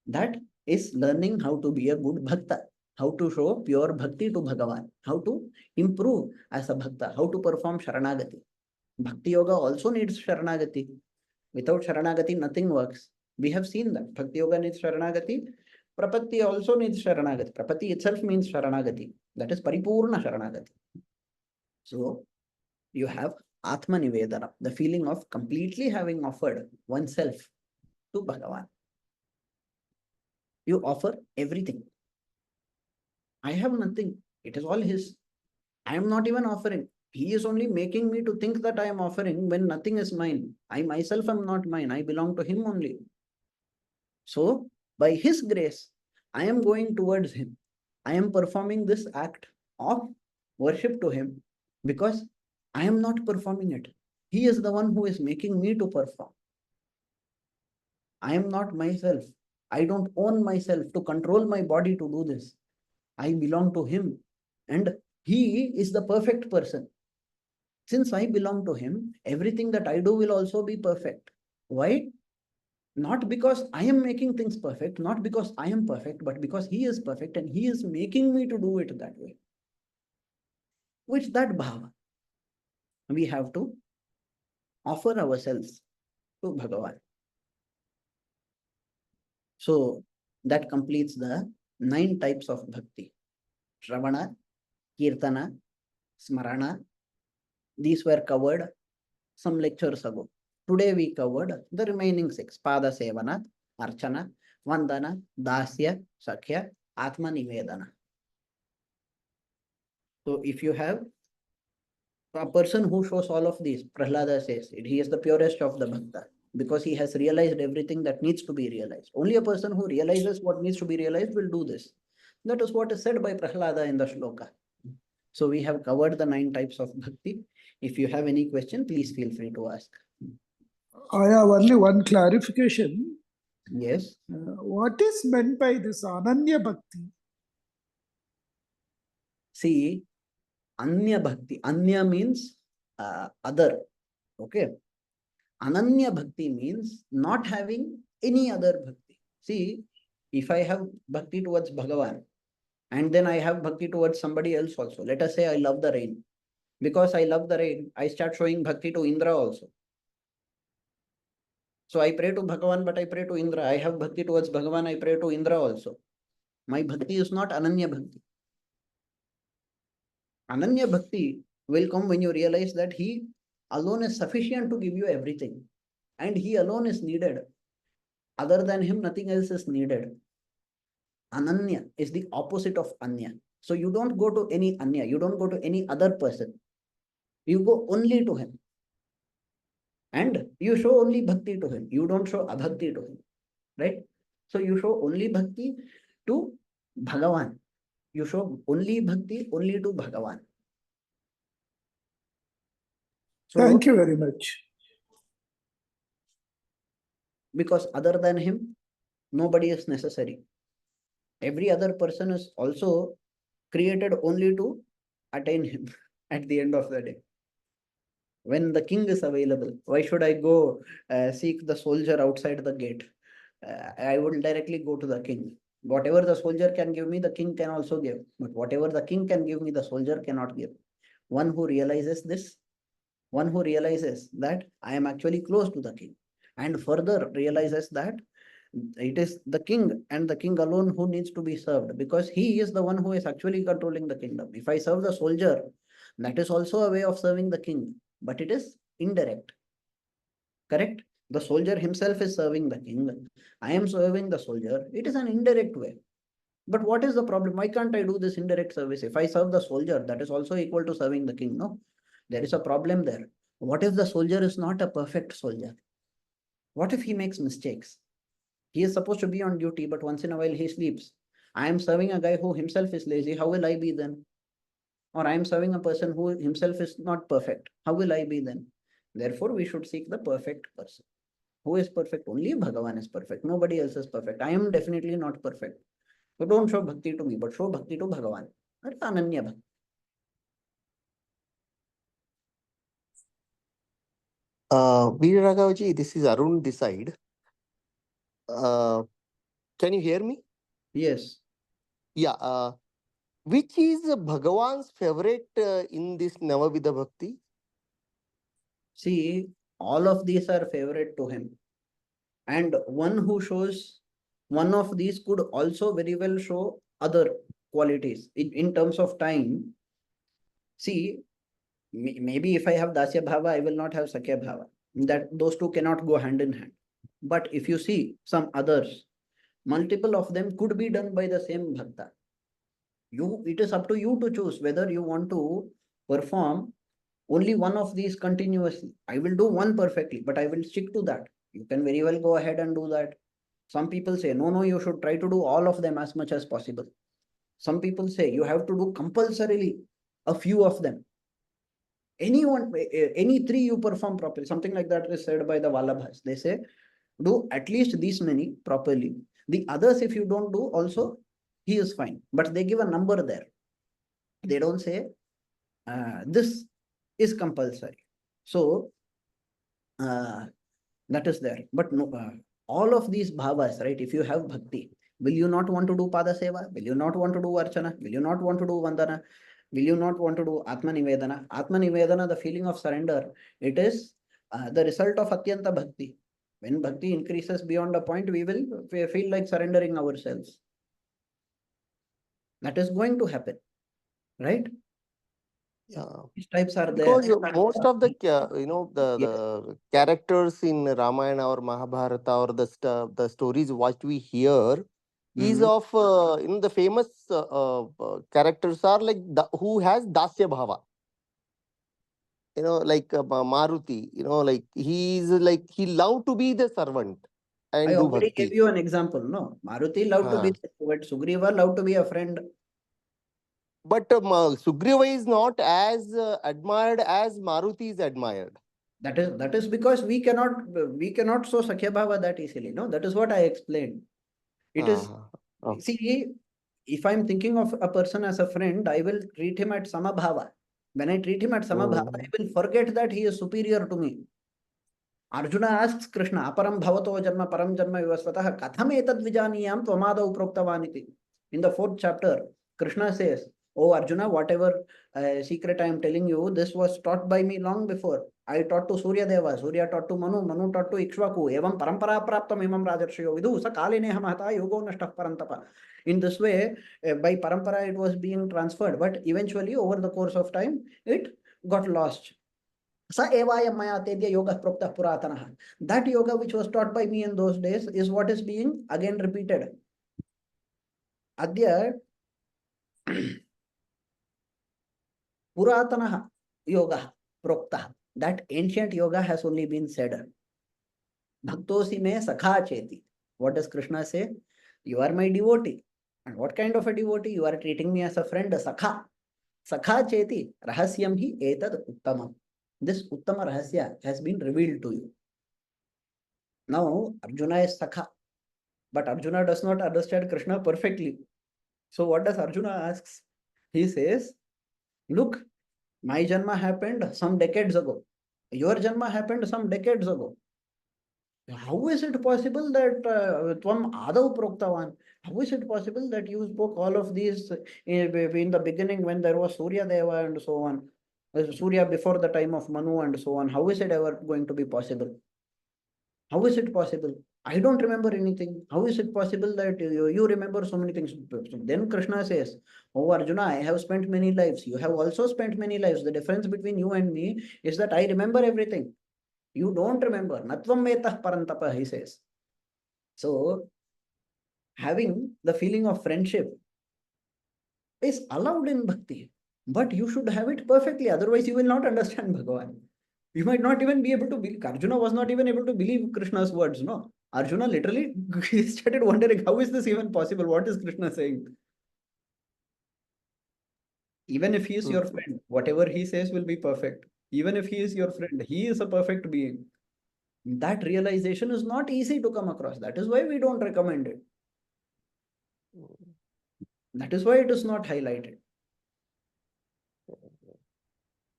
That is learning how to be a good bhakta, how to show pure bhakti to Bhagavan, how to improve as a bhakta, how to perform Sharanagati. Bhakti Yoga also needs Sharanagati. Without Sharanagati, nothing works. We have seen that. Bhakti Yoga needs Sharanagati. Prapatti also needs Sharanagati. Prapatti itself means Sharanagati. That is Paripurna Sharanagati. So, you have Atma Nivedana, the feeling of completely having offered oneself to Bhagavan. You offer everything. I have nothing. It is all his. I am not even offering. He is only making me to think that I am offering when nothing is mine. I myself am not mine. I belong to him only. So, by his grace, I am going towards him. I am performing this act of worship to him because I am not performing it. He is the one who is making me to perform. I am not myself. I don't own myself to control my body to do this. I belong to him. And he is the perfect person. Since I belong to him, everything that I do will also be perfect. Why? Not because I am making things perfect, not because I am perfect, but because he is perfect and he is making me to do it that way. With that bhava, we have to offer ourselves to Bhagavan. So that completes the 9 types of bhakti. Shravana, Kirtana, Smarana. These were covered some lectures ago. Today we covered the remaining 6. Pada Sevana, Archana, Vandana, Dasya, Sakhya, Atma Nivedana. So if you have a person who shows all of these, Prahlada says, he is the purest of the bhakta because he has realized everything that needs to be realized. Only a person who realizes what needs to be realized will do this. That is what is said by Prahlada in the shloka. So we have covered the 9 types of bhakti. If you have any question, please feel free to ask. I have only one clarification. Yes. What is meant by this Ananya Bhakti? See, Anya Bhakti. Anya means other. Okay. Ananya Bhakti means not having any other Bhakti. See, if I have Bhakti towards Bhagavan and then I have Bhakti towards somebody else also. Let us say I love the rain. Because I love the rain, I start showing Bhakti to Indra also. So I pray to Bhagavan, but I pray to Indra. I have Bhakti towards Bhagavan, I pray to Indra also. My Bhakti is not Ananya Bhakti. Ananya Bhakti will come when you realize that he alone is sufficient to give you everything. And he alone is needed. Other than him, nothing else is needed. Ananya is the opposite of Anya. So you don't go to any Anya, you don't go to any other person. You go only to him. And you show only bhakti to him. You don't show abhakti to him. Right? So you show only bhakti to Bhagavan. You show only bhakti only to Bhagavan. So, Thank you very much. because other than him, nobody is necessary. Every other person is also created only to attain him at the end of the day. When the king is available, why should I go seek the soldier outside the gate? I will directly go to the king. Whatever the soldier can give me, the king can also give. But whatever the king can give me, the soldier cannot give. One who realizes this, one who realizes that I am actually close to the king, and further realizes that it is the king and the king alone who needs to be served, because he is the one who is actually controlling the kingdom. If I serve the soldier, that is also a way of serving the king, but it is indirect. Correct? The soldier himself is serving the king. I am serving the soldier. It is an indirect way. But what is the problem? Why can't I do this indirect service? If I serve the soldier, that is also equal to serving the king. No, there is a problem there. What if the soldier is not a perfect soldier? What if he makes mistakes? He is supposed to be on duty, but once in a while he sleeps. I am serving a guy who himself is lazy. How will I be then? Or I am serving a person who himself is not perfect. How will I be then? Therefore, we should seek the perfect person. Who is perfect? Only Bhagavan is perfect. Nobody else is perfect. I am definitely not perfect. So don't show bhakti to me, but show bhakti to Bhagavan. That's Ananya Bhakti. Veeraraghavacharya, this is Arun this side. Can you hear me? Yes. Yeah. Which is Bhagavan's favorite in this Navavidha Bhakti? See, all of these are favorite to him. And one who shows one of these could also very well show other qualities. In terms of time, see, maybe if I have Dasya Bhava, I will not have Sakya Bhava. That those two cannot go hand in hand. But if you see some others, multiple of them could be done by the same bhakta. It is up to you to choose whether you want to perform only one of these continuously. I will do one perfectly, but I will stick to that. You can very well go ahead and do that. Some people say, no, you should try to do all of them as much as possible. Some people say you have to do compulsorily a few of them. Any three you perform properly. Something like that is said by the Vallabhas. They say, do at least these many properly. The others, if you don't do, also, he is fine. But they give a number there. They don't say, this is compulsory. So, that is there. But no, all of these bhavas, right? If you have bhakti, will you not want to do pada seva? Will you not want to do archana? Will you not want to do vandana? Will you not want to do atma nivedana? Atma nivedana, the feeling of surrender, it is the result of atyanta bhakti. When bhakti increases beyond a point, we feel like surrendering ourselves. That is going to happen, right? Yeah. These types are Because there. most of the Yes. the characters in Ramayana or Mahabharata or the stories what we hear is Mhm. of the famous characters are like who has Dasya Bhava. Like Maruti. Like he loved to be the servant I and do already gave bhakti. you an example. No, Maruti loved to be the poet. Sugriva loved to be a friend. But Sugriva is not as admired as Maruti is admired. That is because we cannot show Sakhya Bhava that easily. No, that is what I explained. It is, Okay. see, if I'm thinking of a person as a friend, I will treat him at Samabhava. When I treat him at Samabhava, I will forget that he is superior to me. Arjuna asks Krishna, aparam bhavato janma param janma vivasvatah katham etad vijaniyam tvamadav proktavaniti. In the 4th chapter, Krishna says, oh Arjuna, whatever secret I am telling you, this was taught by me long before. I taught to Surya Deva, Surya taught to Manu, Manu taught to Ikshvaku, evam parampara praptam imam rajarshiyo vidu, sa kalineha mahata yogo nashtah parantapa. In this way, by parampara it was being transferred, but eventually over the course of time, it got lost. Sa evayam maya tedya yoga prokta puratana. That yoga which was taught by me in those days is what is being again repeated. Adya puratana yoga prokta. That ancient yoga has only been said. Bhaktosi me sakha cheti. What does Krishna say? You are my devotee. And what kind of a devotee? You are treating me as a friend, a sakha. Sakha cheti rahasyam hi etad uttamam. This uttama rahasya has been revealed to you. Now Arjuna is sakha, but Arjuna does not understand Krishna perfectly. So what does Arjuna asks? He says, look, my janma happened some decades ago. Your janma happened some decades ago. How is it possible that Tvam Adav Proktavan? How is it possible that you spoke all of these in the beginning when there was Surya Deva and so on? Surya before the time of Manu and so on. How is it ever going to be possible? How is it possible? I don't remember anything. How is it possible that you remember so many things? Then Krishna says, oh Arjuna, I have spent many lives. You have also spent many lives. The difference between you and me is that I remember everything. You don't remember. Natvam metah parantapa, he says. So, having the feeling of friendship is allowed in bhakti, but you should have it perfectly. Otherwise, you will not understand Bhagavan. You might not even be able to believe. Arjuna was not even able to believe Krishna's words. No, Arjuna literally started wondering, how is this even possible? What is Krishna saying? Even if he is your friend, whatever he says will be perfect. Even if he is your friend, he is a perfect being. That realization is not easy to come across. That is why we don't recommend it. That is why it is not highlighted.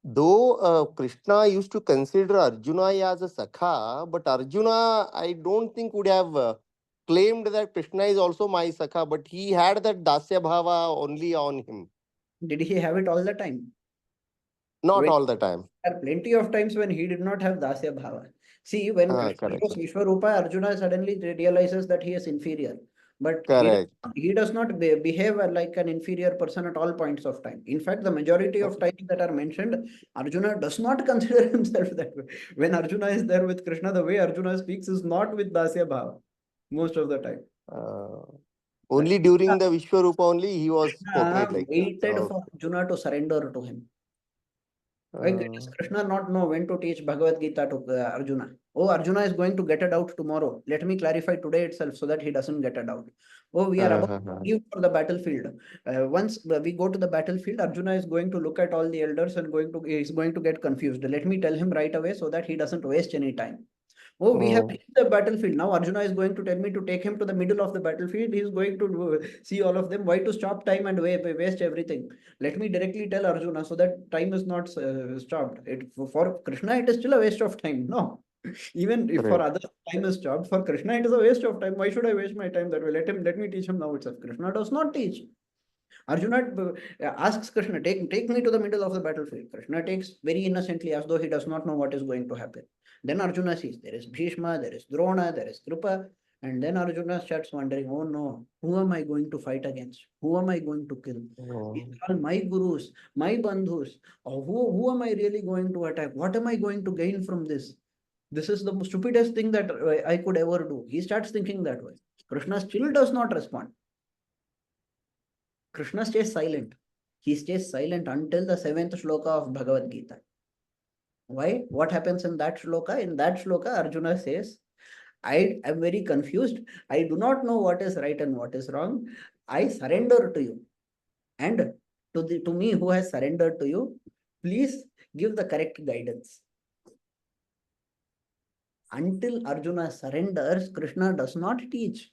Though Krishna used to consider Arjuna as a Sakha, but Arjuna, I don't think would have claimed that Krishna is also my Sakha, but he had that Dasya Bhava only on him. Did he have it all the time? Not When all the time. there are plenty of times when he did not have Dasya Bhava. See, when Krishna Correct. was Vishwarupa, Arjuna suddenly realizes that he is inferior. But Correct. he does not behave like an inferior person at all points of time. In fact, the majority of times that are mentioned, Arjuna does not consider himself that way. When Arjuna is there with Krishna, the way Arjuna speaks is not with Dasya Bhava most of the time. Only during the Vishwarupa only he was portrayed like that. Waited So, for Arjuna to surrender to him. Why does uh, Krishna not know when to teach Bhagavad Gita to Arjuna? Oh, Arjuna is going to get a doubt tomorrow. Let me clarify today itself so that he doesn't get a doubt. Oh, we are about to leave for the battlefield. Once we go to the battlefield, Arjuna is going to look at all the elders and is going to get confused. Let me tell him right away so that he doesn't waste any time. Oh, we have reached the battlefield. Now Arjuna is going to tell me to take him to the middle of the battlefield. He is going to see all of them. Why to stop time and waste everything? Let me directly tell Arjuna so that time is not stopped. For Krishna, it is still a waste of time. No. Even if for others time is stopped, for Krishna it is a waste of time. Why should I waste my time that way? Let me teach him now itself. Krishna does not teach. Arjuna asks Krishna, take me to the middle of the battlefield. Krishna takes very innocently as though he does not know what is going to happen. Then Arjuna sees there is Bhishma, there is Drona, there is Kripa, and then Arjuna starts wondering, oh no, who am I going to fight against? Who am I going to kill? These are all my gurus, my bandhus. Who am I really going to attack? What am I going to gain from this? This is the stupidest thing that I could ever do. He starts thinking that way. Krishna still does not respond. Krishna stays silent. He stays silent until the 7th shloka of Bhagavad Gita. Why? What happens in that shloka? In that shloka, Arjuna says, I am very confused. I do not know what is right and what is wrong. I surrender to you. And to me who has surrendered to you, please give the correct guidance. Until Arjuna surrenders, Krishna does not teach.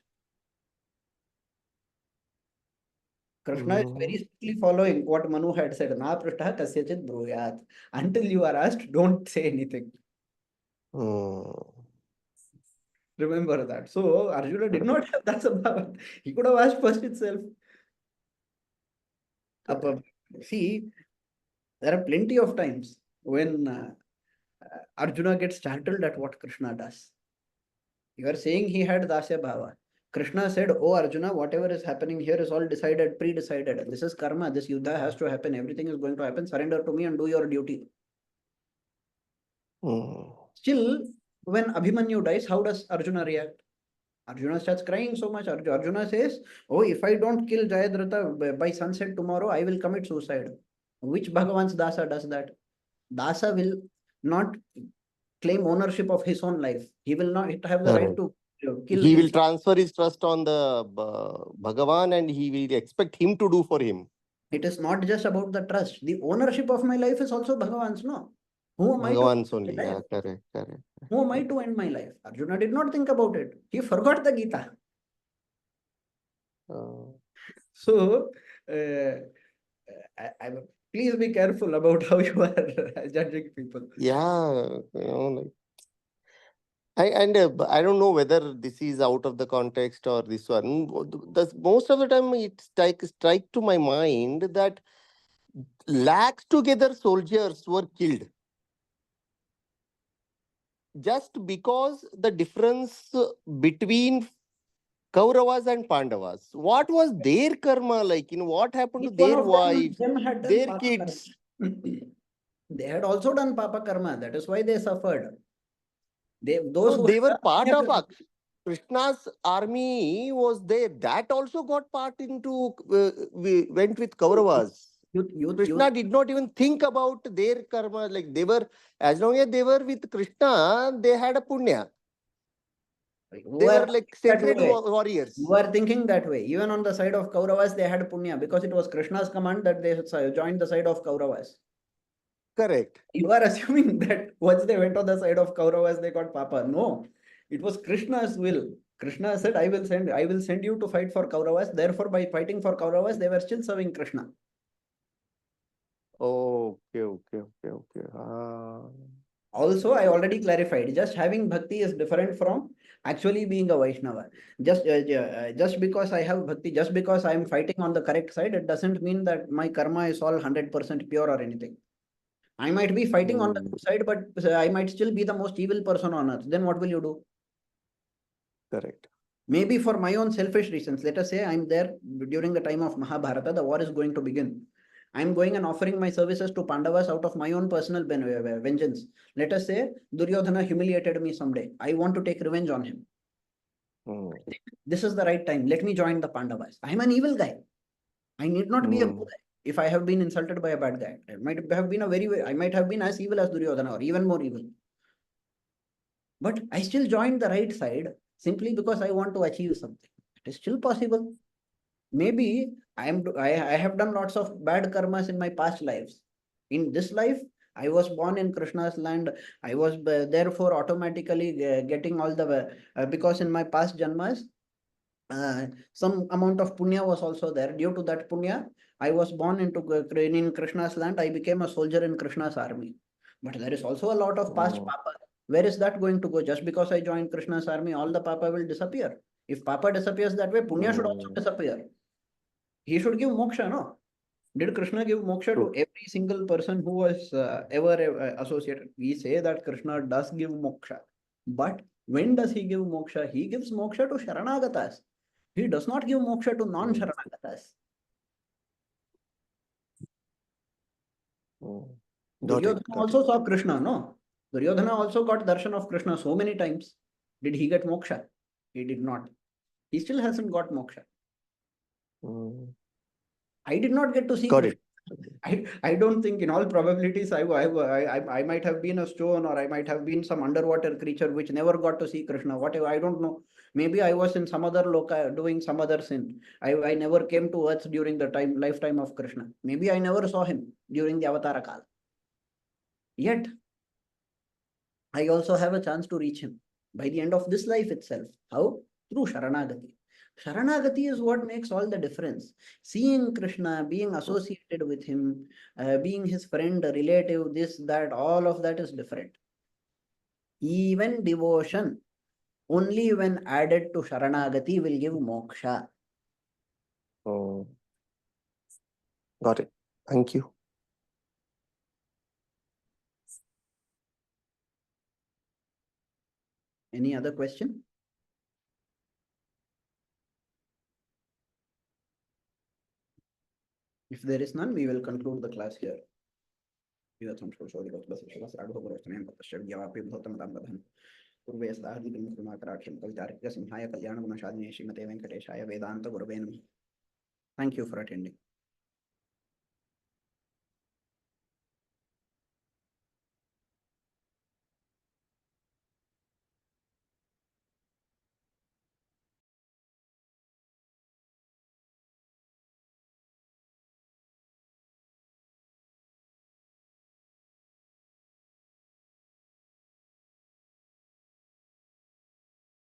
Krishna is very strictly following what Manu had said. Na prishta kasyachit bruyat. Until you are asked, don't say anything. Remember that. So Arjuna did not have that sabha. He could have asked first itself. See, there are plenty of times when Arjuna gets startled at what Krishna does. You are saying he had Dasya Bhava. Krishna said, oh Arjuna, whatever is happening here is all decided, pre-decided. This is karma. This yuddha has to happen. Everything is going to happen. Surrender to me and do your duty. Still, when Abhimanyu dies, how does Arjuna react? Arjuna starts crying so much. Arjuna says, "Oh, if I don't kill Jayadratha by sunset tomorrow, I will commit suicide." Which Bhagavan's Dasa does that? Dasa will not claim ownership of his own life. He will not have the right Correct. to kill He will his. transfer his trust on the Bhagavan, and he will expect him to do for him. It is not just about the trust. The ownership of my life is also Bhagavan's. No, who am I to Bhagavan's end only. my Yeah, life? correct, correct. Who am I to end my life? Arjuna did not think about it. He forgot the Gita. Uh, So, please be careful about how you are judging people. yeah, like I don't know whether this is out of the context or this one. Most of the time, it strike to my mind that lakhs together soldiers were killed just because the difference between Kauravas and Pandavas. What was their karma like? What happened to Each one their of wives, them had done their Papa Karma. kids? They had also done Papa Karma. That is why they suffered. Those No, who they had were done part Punya of Karma. Krishna's army was there. That also got part into we went with Kauravas. You Krishna did not even think about their karma. Like they were, as long as they were with Krishna, they had a punya. They were were like that sacred way. warriors. You are thinking that way. Even on the side of Kauravas, they had Punya because it was Krishna's command that they joined the side of Kauravas. Correct. You are assuming that once they went on the side of Kauravas, they got Papa. No, it was Krishna's will. Krishna said, I will send you to fight for Kauravas. Therefore, by fighting for Kauravas, they were still serving Krishna. Okay, okay, okay, okay. Also, I already clarified, just having bhakti is different from actually being a Vaishnava. Just because I have bhakti, just because I am fighting on the correct side, it doesn't mean that my karma is all 100% pure or anything. I might be fighting on the good side, but I might still be the most evil person on earth. Then what will you do? Correct. Maybe for my own selfish reasons. Let us say I'm there during the time of Mahabharata, the war is going to begin. I'm going and offering my services to Pandavas out of my own personal vengeance. Let us say Duryodhana humiliated me someday. I want to take revenge on him. This is the right time. Let me join the Pandavas. I'm an evil guy. I need not be a good guy. If I have been insulted by a bad guy, I might have been I might have been as evil as Duryodhana or even more evil. But I still joined the right side simply because I want to achieve something. It is still possible. Maybe I have done lots of bad karmas in my past lives. In this life, I was born in Krishna's land. I was therefore automatically getting all the because in my past janmas, some amount of punya was also there. Due to that punya, I was born into in Krishna's land. I became a soldier in Krishna's army. But there is also a lot of past papa. Where is that going to go? Just because I joined Krishna's army, all the papa will disappear. If papa disappears that way, punya should also disappear. He should give moksha, no? Did Krishna give moksha to every single person who was ever associated? We say that Krishna does give moksha. But when does he give moksha? He gives moksha to Sharanagatas. He does not give moksha to non-Sharanagatas. Duryodhana also saw Krishna, no? Duryodhana also got darshan of Krishna so many times. Did he get moksha? He did not. He still hasn't got moksha. I did not get to see Got Krishna. I don't think in all probabilities I might have been a stone or I might have been some underwater creature which never got to see Krishna. Whatever, I don't know. Maybe I was in some other loka doing some other sin. I never came to earth during the lifetime of Krishna. Maybe I never saw him during the Avatara Kal. Yet I also have a chance to reach him by the end of this life itself. How? Through Sharanagati. Sharanagati is what makes all the difference. Seeing Krishna, being associated with him, being his friend, relative, this, that, all of that is different. Even devotion, only when added to Sharanagati, will give moksha. Got it. Thank you. Any other question? If there is none, we will conclude the class here. Thank you for attending.